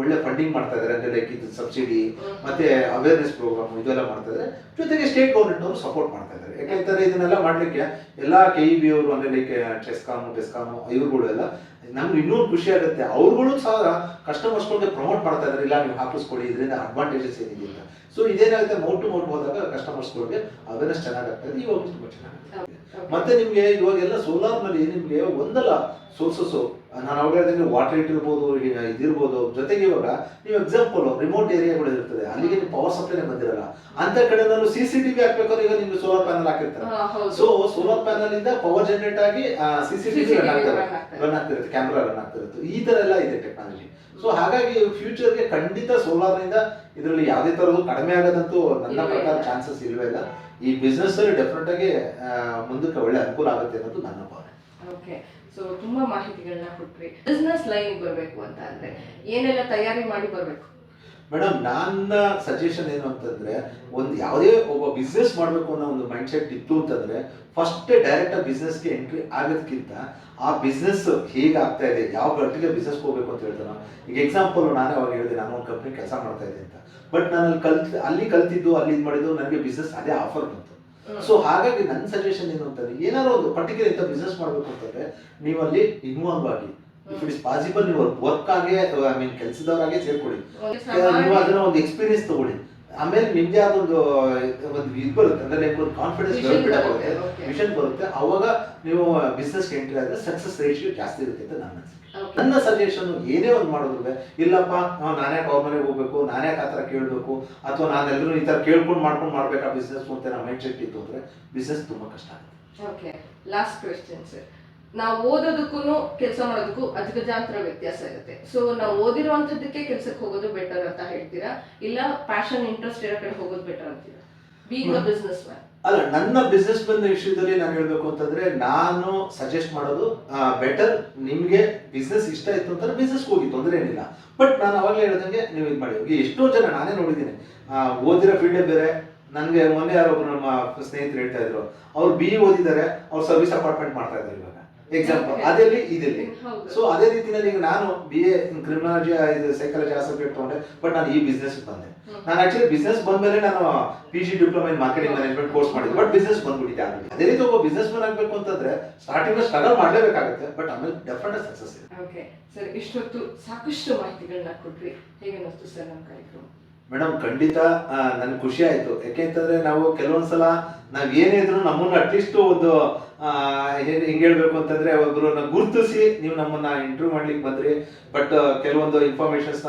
ಒಳ್ಳೆ ಫಂಡಿಂಗ್ ಮಾಡ್ತಾ ಇದ್ದಾರೆ. ಅಂದ್ರೆ ಲೈಕ್ ಇದು ಸಬ್ಸಿಡಿ ಮತ್ತೆ ಅವೇರ್ನೆಸ್ ಪ್ರೋಗ್ರಾಮ್ ಇದೆಲ್ಲ ಮಾಡ್ತಾ ಇದ್ದಾರೆ. ಜೊತೆಗೆ ಸ್ಟೇಟ್ ಗವರ್ಮೆಂಟ್ ಅವರು ಸಪೋರ್ಟ್ ಮಾಡ್ತಾ ಇದ್ದಾರೆ. ಯಾಕೆಂದ್ರೆ ಇದನ್ನೆಲ್ಲ ಮಾಡ್ಲಿಕ್ಕೆ ಎಲ್ಲಾ KEB ಅವರು ಅಂದ್ರೆ ಲೈಕ್ ಚೆಸ್ಕಾಮ್ ಬೆಸ್ಕಾಮ್ ಇವ್ರುಗಳು ಎಲ್ಲ ನಮ್ಗೆ ಇನ್ನೊಂದು ಖುಷಿ ಆಗುತ್ತೆ, ಅವ್ರುಗಳು ಸಹ ಕಸ್ಟಮರ್ಸ್ಗಳಿಗೆ ಪ್ರಮೋಟ್ ಮಾಡ್ತಾ ಇದ್ದಾರೆ, ಇಲ್ಲ ನೀವು ಹಾಕಿಸ್ಕೊಳ್ಳಿ ಇದರಿಂದ ಅಡ್ವಾಂಟೇಜಸ್ ಏನಿದೆ ಅಂತ. ಸೊ ಇದೇನಾಗುತ್ತೆ, ಮೌಟ್ ಟು ಮೌಟ್ ಹೋದಾಗ ಕಸ್ಟಮರ್ಸ್ಗಳಿಗೆ ಅವೇರ್ನೆಸ್ ಚೆನ್ನಾಗಾಗ್ತಾ ಇದೆ. ಇವಾಗ ತುಂಬಾ ಚೆನ್ನಾಗಿದೆ. ಮತ್ತೆ ನಿಮ್ಗೆ ಇವಾಗೆಲ್ಲ ಸೋಲಾರ್ ನಲ್ಲಿ ನಿಮ್ಗೆ ಒಂದಲ್ಲ ಸೋರ್ಸಸ್ ನಾನು ಅವಾಗ ಹೇಳಿದಂಗೆ ವಾಟರ್ ಹೀಟ್ ಇರ್ಬೋದು, ಇದಿರ್ಬೋದು. ಜೊತೆಗೆ ಇವಾಗ ನೀವು ಎಕ್ಸಾಂಪಲ್ ರಿಮೋಟ್ ಏರಿಯಾಗಳು ಇರ್ತದೆ, ಅಲ್ಲಿಗೆ ನೀವು ಪವರ್ ಸಪ್ಲೈನೇ ಬಂದಿರಲ್ಲ ಅಂತ ಕಡೆ ನಾನು CCTV ಹಾಕ್ಬೇಕಾದ್ರೆ ಈಗ ನಿಮ್ಗೆ ಸೋಲಾರ್ ಪ್ಯಾನಲ್ ಹಾಕಿರ್ತಾರೆ. ಸೊ ಸೋಲಾರ್ ಪ್ಯಾನಲ್ ಇಂದ ಪವರ್ ಜನರೇಟ್ ಆಗಿ CCTV ರನ್ ಆಗ್ತಿರುತ್ತೆ, ಕ್ಯಾಮ್ರಾ ರನ್ ಆಗ್ತಿರುತ್ತೆ. ಈ ತರ ಎಲ್ಲ ಇದೆ ಟೆಕ್ನಾಲಜಿ. ಸೊ ಹಾಗಾಗಿ ಫ್ಯೂಚರ್ಗೆ ಖಂಡಿತ ಸೋಲಾರ್ ನಿಂದ ಇದರಲ್ಲಿ ಯಾವುದೇ ತರದ್ದು ಕಡಿಮೆ ಆಗೋದಂತೂ ನನ್ನ ಪ್ರಕಾರ ಚಾನ್ಸಸ್ ಇಲ್ವೇ ಇಲ್ಲ. ಈ ಬಿಸ್ನೆಸ್ ಅಲ್ಲಿ ಡೆಫಿನೆಟ್ ಆಗಿ ಮುಂದಕ್ಕೆ ಒಳ್ಳೆ ಅನುಕೂಲ ಆಗುತ್ತೆ ಅನ್ನೋದು ನನ್ನ ಭಾವನೆ. ಓಕೆ, ಸೊ ತುಂಬಾ ಮಾಹಿತಿಗಳನ್ನ ಕೊಟ್ರಿ. ಬಿಸ್ನೆಸ್ ಲೈನ್ ಬರಬೇಕು ಅಂತ ಅಂದ್ರೆ ಏನೆಲ್ಲ ತಯಾರಿ ಮಾಡಿ ಬರಬೇಕು? ಮೇಡಮ್, ನನ್ನ ಸಜೆಷನ್ ಏನು ಅಂತಂದ್ರೆ, ಒಂದು ಯಾವುದೇ ಒಬ್ಬ ಬಿಸ್ನೆಸ್ ಮಾಡಬೇಕು ಅನ್ನೋ ಒಂದು ಮೈಂಡ್ ಸೆಟ್ ಇತ್ತು ಅಂತಂದ್ರೆ ಫಸ್ಟ್ ಡೈರೆಕ್ಟ್ ಆಗಿ ಬಿಸ್ನೆಸ್ಗೆ ಎಂಟ್ರಿ ಆಗೋದಕ್ಕಿಂತ ಆ ಬಿಸ್ನೆಸ್ ಹೇಗೆ ಆಗ್ತಾ ಇದೆ, ಯಾವ ಪರ್ಟಿಕ್ಯುಲರ್ ಬಿಸ್ನೆಸ್ ಹೋಗ್ಬೇಕು ಅಂತ ಹೇಳ್ತಾನೆ. ಈಗ ಎಕ್ಸಾಂಪಲ್ ನಾನೇ ಅವಾಗ ಹೇಳಿದೆ, ನಾನು ಒಂದು ಕಂಪ್ನಿ ಕೆಲಸ ಮಾಡ್ತಾ ಇದ್ದೆ ಅಂತ. ಬಟ್ ನಾನು ಅಲ್ಲಿ ಕಲ್ತಿದ್ದು ಅಲ್ಲಿ ಇದು ಮಾಡಿದ್ದು ನನಗೆ ಬಿಸ್ನೆಸ್ ಅದೇ ಆಫರ್ ಬಂತು. ಸೊ ಹಾಗಾಗಿ ನನ್ನ ಸಜೆಷನ್ ಏನು ಅಂತಂದ್ರೆ, ಏನಾದ್ರು ಒಂದು ಪರ್ಟಿಕ್ಯುಲರ್ ಇಂಥ ಬಿಸ್ನೆಸ್ ಮಾಡಬೇಕು ಅಂತಂದ್ರೆ ನೀವು ಅಲ್ಲಿ ಇನ್ವಾಲ್ವ್ ಆಗಿ, ಇಫ್ ಇಟ್ ಇಸ್ ಪಾಸಿಬಲ್ ನೀವು ವರ್ಕ್ ಆಗಿ ಕೆಲಸದವರಾಗೆ ಸೇರ್ಕೊಳ್ಳಿ. ನೀವು ಅದನ್ನ ಒಂದು ಎಕ್ಸ್ಪೀರಿಯನ್ಸ್ ತಗೊಳ್ಳಿ. ಆಮೇಲೆ ನಿಮ್ದೇ ಆದ ಒಂದು ಇದು ಬರುತ್ತೆ, ಅಂದ್ರೆ ನಿಮ್ಗೆ ಒಂದು ಕಾನ್ಫಿಡೆನ್ಸ್ ಬರುತ್ತೆ, ವಿಷನ್ ಬರುತ್ತೆ. ಅವಾಗ ನೀವು ಬಿಸ್ನೆಸ್ ಎಂಟ್ರಿ ಆದ್ರೆ ಸಕ್ಸಸ್ ರೇಷಿಯೋ ಜಾಸ್ತಿ ಇರುತ್ತೆ ಅಂತ ನನ್ನ ಅನಿಸಿಕೆ. ನನ್ನ ಸಜೆಷನ್ ಏನೇ ಒಂದು ಮಾಡಿದ್ರು, ಇಲ್ಲಪ್ಪ ನಾನೇ ಅವ್ರ ಮನೆಗೆ ಹೋಗ್ಬೇಕು, ನಾನೇ ಆ ತರ ಕೇಳಬೇಕು, ಅಥವಾ ನಾನೆಲ್ಲರೂ ಈ ತರ ಕೇಳ್ಕೊಂಡು ಮಾಡ್ಬೇಕಾ ಬಿಸ್ನೆಸ್ ಅಂತ ನಮ್ಮ ಮೈಂಡ್ ಸೆಟ್ ಇತ್ತು ಅಂದ್ರೆ ಬಿಸ್ನೆಸ್ ತುಂಬಾ ಕಷ್ಟ ಆಗುತ್ತೆ. Okay, last question sir. ನಾವು ಓದೋದಕ್ಕೂ ಕೆಲಸ ಮಾಡೋದಕ್ಕೂ ಅಜಗಜಾಂತರ ವ್ಯತ್ಯಾಸ ಇರುತ್ತೆ. ಸೊ ನಾವು ಓದಿರುವಂತದ್ದಕ್ಕೆ ಕೆಲಸಕ್ಕೆ ಹೋಗೋದು ಬೆಟರ್ ಅಂತ ಹೇಳ್ತೀರಾ, ಇಲ್ಲ ಪ್ಯಾಷನ್ ಇಂಟ್ರೆಸ್ಟ್ ಇರೋ ಕಡೆ ಹೋಗೋದು ಬೆಟರ್ ಅಂತೀರಾ? Being a business man. ಅಲ್ಲ, ನನ್ನ ಬಿಸ್ನೆಸ್ ಮ್ಯಾನ್ ವಿಷಯದಲ್ಲಿ ನಾನು ಹೇಳ್ಬೇಕು ಅಂತಂದ್ರೆ, ನಾನು ಸಜೆಸ್ಟ್ ಮಾಡೋದು ಬೆಟರ್, ನಿಮ್ಗೆ ಬಿಸ್ನೆಸ್ ಇಷ್ಟ ಇತ್ತು ಅಂತಂದ್ರೆ ಬಿಸ್ನೆಸ್ ಹೋಗಿ ತೊಂದರೆ ಏನಿಲ್ಲ. ಬಟ್ ನಾನು ಅವಾಗಲೇ ಹೇಳ್ದಂಗೆ ನೀವು ಇದು ಮಾಡಿ. ಎಷ್ಟೋ ಜನ ನಾನೇ ನೋಡಿದ್ದೀನಿ, ಓದಿರೋ ಫೀಲ್ಡೇ ಬೇರೆ. ನನಗೆ ಮೊನ್ನೆ ಯಾರೊಬ್ರು ನಮ್ಮ ಸ್ನೇಹಿತರು ಹೇಳ್ತಾ ಇದ್ರು, ಅವ್ರು BE ಓದಿದ್ದಾರೆ, ಅವ್ರು ಸರ್ವಿಸ್ ಅಪಾರ್ಟ್ಮೆಂಟ್ ಮಾಡ್ತಾ ಇದ್ದಾರೆ ಇವಾಗ ಎಕ್ಸಾಂಪಲ್ ಅದಲ್ಲಿ ಇದಿಲ್ಲಿ. ಸೊ ಅದೇ ರೀತಿಯಲ್ಲಿ ಈಗ ನಾನು BA ಕ್ರಿಮಿನಾಲಜಿ ಸೈಕಾಲಜಿ ಆ ಸಬ್ಜೆಕ್ಟ್ ತಗೊಂಡೆ, ಬಟ್ ನಾನು ಈ ಬಿಸ್ನೆಸ್ ಬಂದೆ. ನಾನು ಆಕ್ಚುಲಿ ಬಿಸ್ನೆಸ್ ಬಂದ್ಮೇಲೆ ನಾನು PG diploma in marketing management course ಮಾಡಿದ್ದೆ, ಬಟ್ ಬಿಸ್ನೆಸ್ ಬಂದ್ಬಿಟ್ಟಿದೆ ಆಗಿದೆ. ಅದೇ ರೀತಿ ಒಬ್ಬ ಬಿಸ್ನೆಸ್ ಮ್ಯಾನ್ ಆಗಬೇಕು ಅಂತಂದ್ರೆ ಸ್ಟಾರ್ಟಿಂಗ್ ಸ್ಟ್ರಗಲ್ ಮಾಡಲೇಬೇಕಾಗುತ್ತೆ, ಬಟ್ ಆಮೇಲೆ ಡೆಫಿನೆಟ್ ಸಕ್ಸಸ್ ಇದೆ. ಓಕೆ ಸರ್, ಇಷ್ಟೊತ್ತು ಸಾಕಷ್ಟು ಮಾಹಿತಿಗಳನ್ನ ಕೊಟ್ರಿ. ಹೇಗೆ ಅನಿಸ್ತು ಸರ್ ನಮ್ಮ ಕಾರ್ಯಕ್ರಮ? ಮೇಡಮ್, ಖಂಡಿತ ನನ್ಗೆ ಖುಷಿ ಆಯ್ತು. ಯಾಕೆಂತಂದ್ರೆ ನಾವು ಕೆಲವೊಂದ್ಸಲ ನಾವ್ ಏನೇ ಇದ್ರು ನಮ್ಮನ್ನ ಅಟ್ಲೀಸ್ಟ್ ಒಂದು ಹಿಂಗ್ ಹೇಳ್ಬೇಕು ಅಂತಂದ್ರೆ ಒಬ್ರು ಗುರುತಿಸಿ ನೀವು ನಮ್ಮನ್ನ ಇಂಟರ್ವ್ಯೂ ಮಾಡ್ಲಿಕ್ಕೆ ಬಂದ್ರಿ. ಬಟ್ ಕೆಲವೊಂದು ಇನ್ಫಾರ್ಮೇಶನ್ಸ್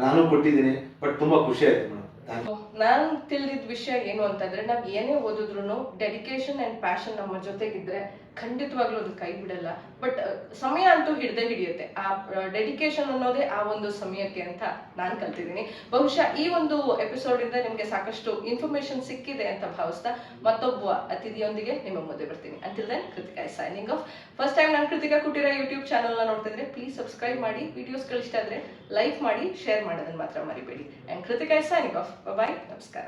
ನಾನು ಕೊಟ್ಟಿದ್ದೀನಿ. ಬಟ್ ತುಂಬಾ ಖುಷಿ ಆಯ್ತು ಮೇಡಮ್. ನಾನು ತಿಳಿದಿದ್ದ ವಿಷಯ ಏನು ಅಂತಂದ್ರೆ, ನಾವ್ ಏನೇ ಓದಿದ್ರು ಡೆಡಿಕೇಶನ್ ಅಂಡ್ ಪ್ಯಾಷನ್ ನಮ್ಮ ಜೊತೆಗಿದ್ರೆ ಖಂಡಿತವಾಗ್ಲೂ ಅದು ಕೈ ಬಿಡಲ್ಲ. ಬಟ್ ಸಮಯ ಅಂತೂ ಹಿಡಿಯುತ್ತೆ. ಆ ಡೆಡಿಕೇಶನ್ ಅನ್ನೋದೇ ಆ ಒಂದು ಸಮಯಕ್ಕೆ ಅಂತ ನಾನು ಕಲ್ತಿದ್ದೀನಿ. ಬಹುಶಃ ಈ ಒಂದು ಎಪಿಸೋಡ್ ಇಂದ ನಿಮ್ಗೆ ಸಾಕಷ್ಟು ಇನ್ಫಾರ್ಮೇಶನ್ ಸಿಕ್ಕಿದೆ ಅಂತ ಭಾವಿಸ್ತಾ ಮತ್ತೊಬ್ಬ ಅತಿಥಿಯೊಂದಿಗೆ ನಿಮ್ಮ ಮುಂದೆ ಬರ್ತೀನಿ. Until then, Kritika is signing off. First time ನಾನು ಕೃತಿಕಾ ಕುಟೀರ ಯೂಟ್ಯೂಬ್ ಚಾನಲ್ ನ ನೋಡ್ತಿದ್ರೆ ಪ್ಲೀಸ್ ಸಬ್ಸ್ಕ್ರೈಬ್ ಮಾಡಿ, ವಿಡಿಯೋಸ್ಗಳು ಇಷ್ಟ ಆದ್ರೆ ಲೈಕ್ ಮಾಡಿ, ಶೇರ್ ಮಾಡೋದನ್ನ ಮಾತ್ರ ಮರಿಬೇಡಿ. And Kritika is signing off. Bye, ನಮಸ್ಕಾರ.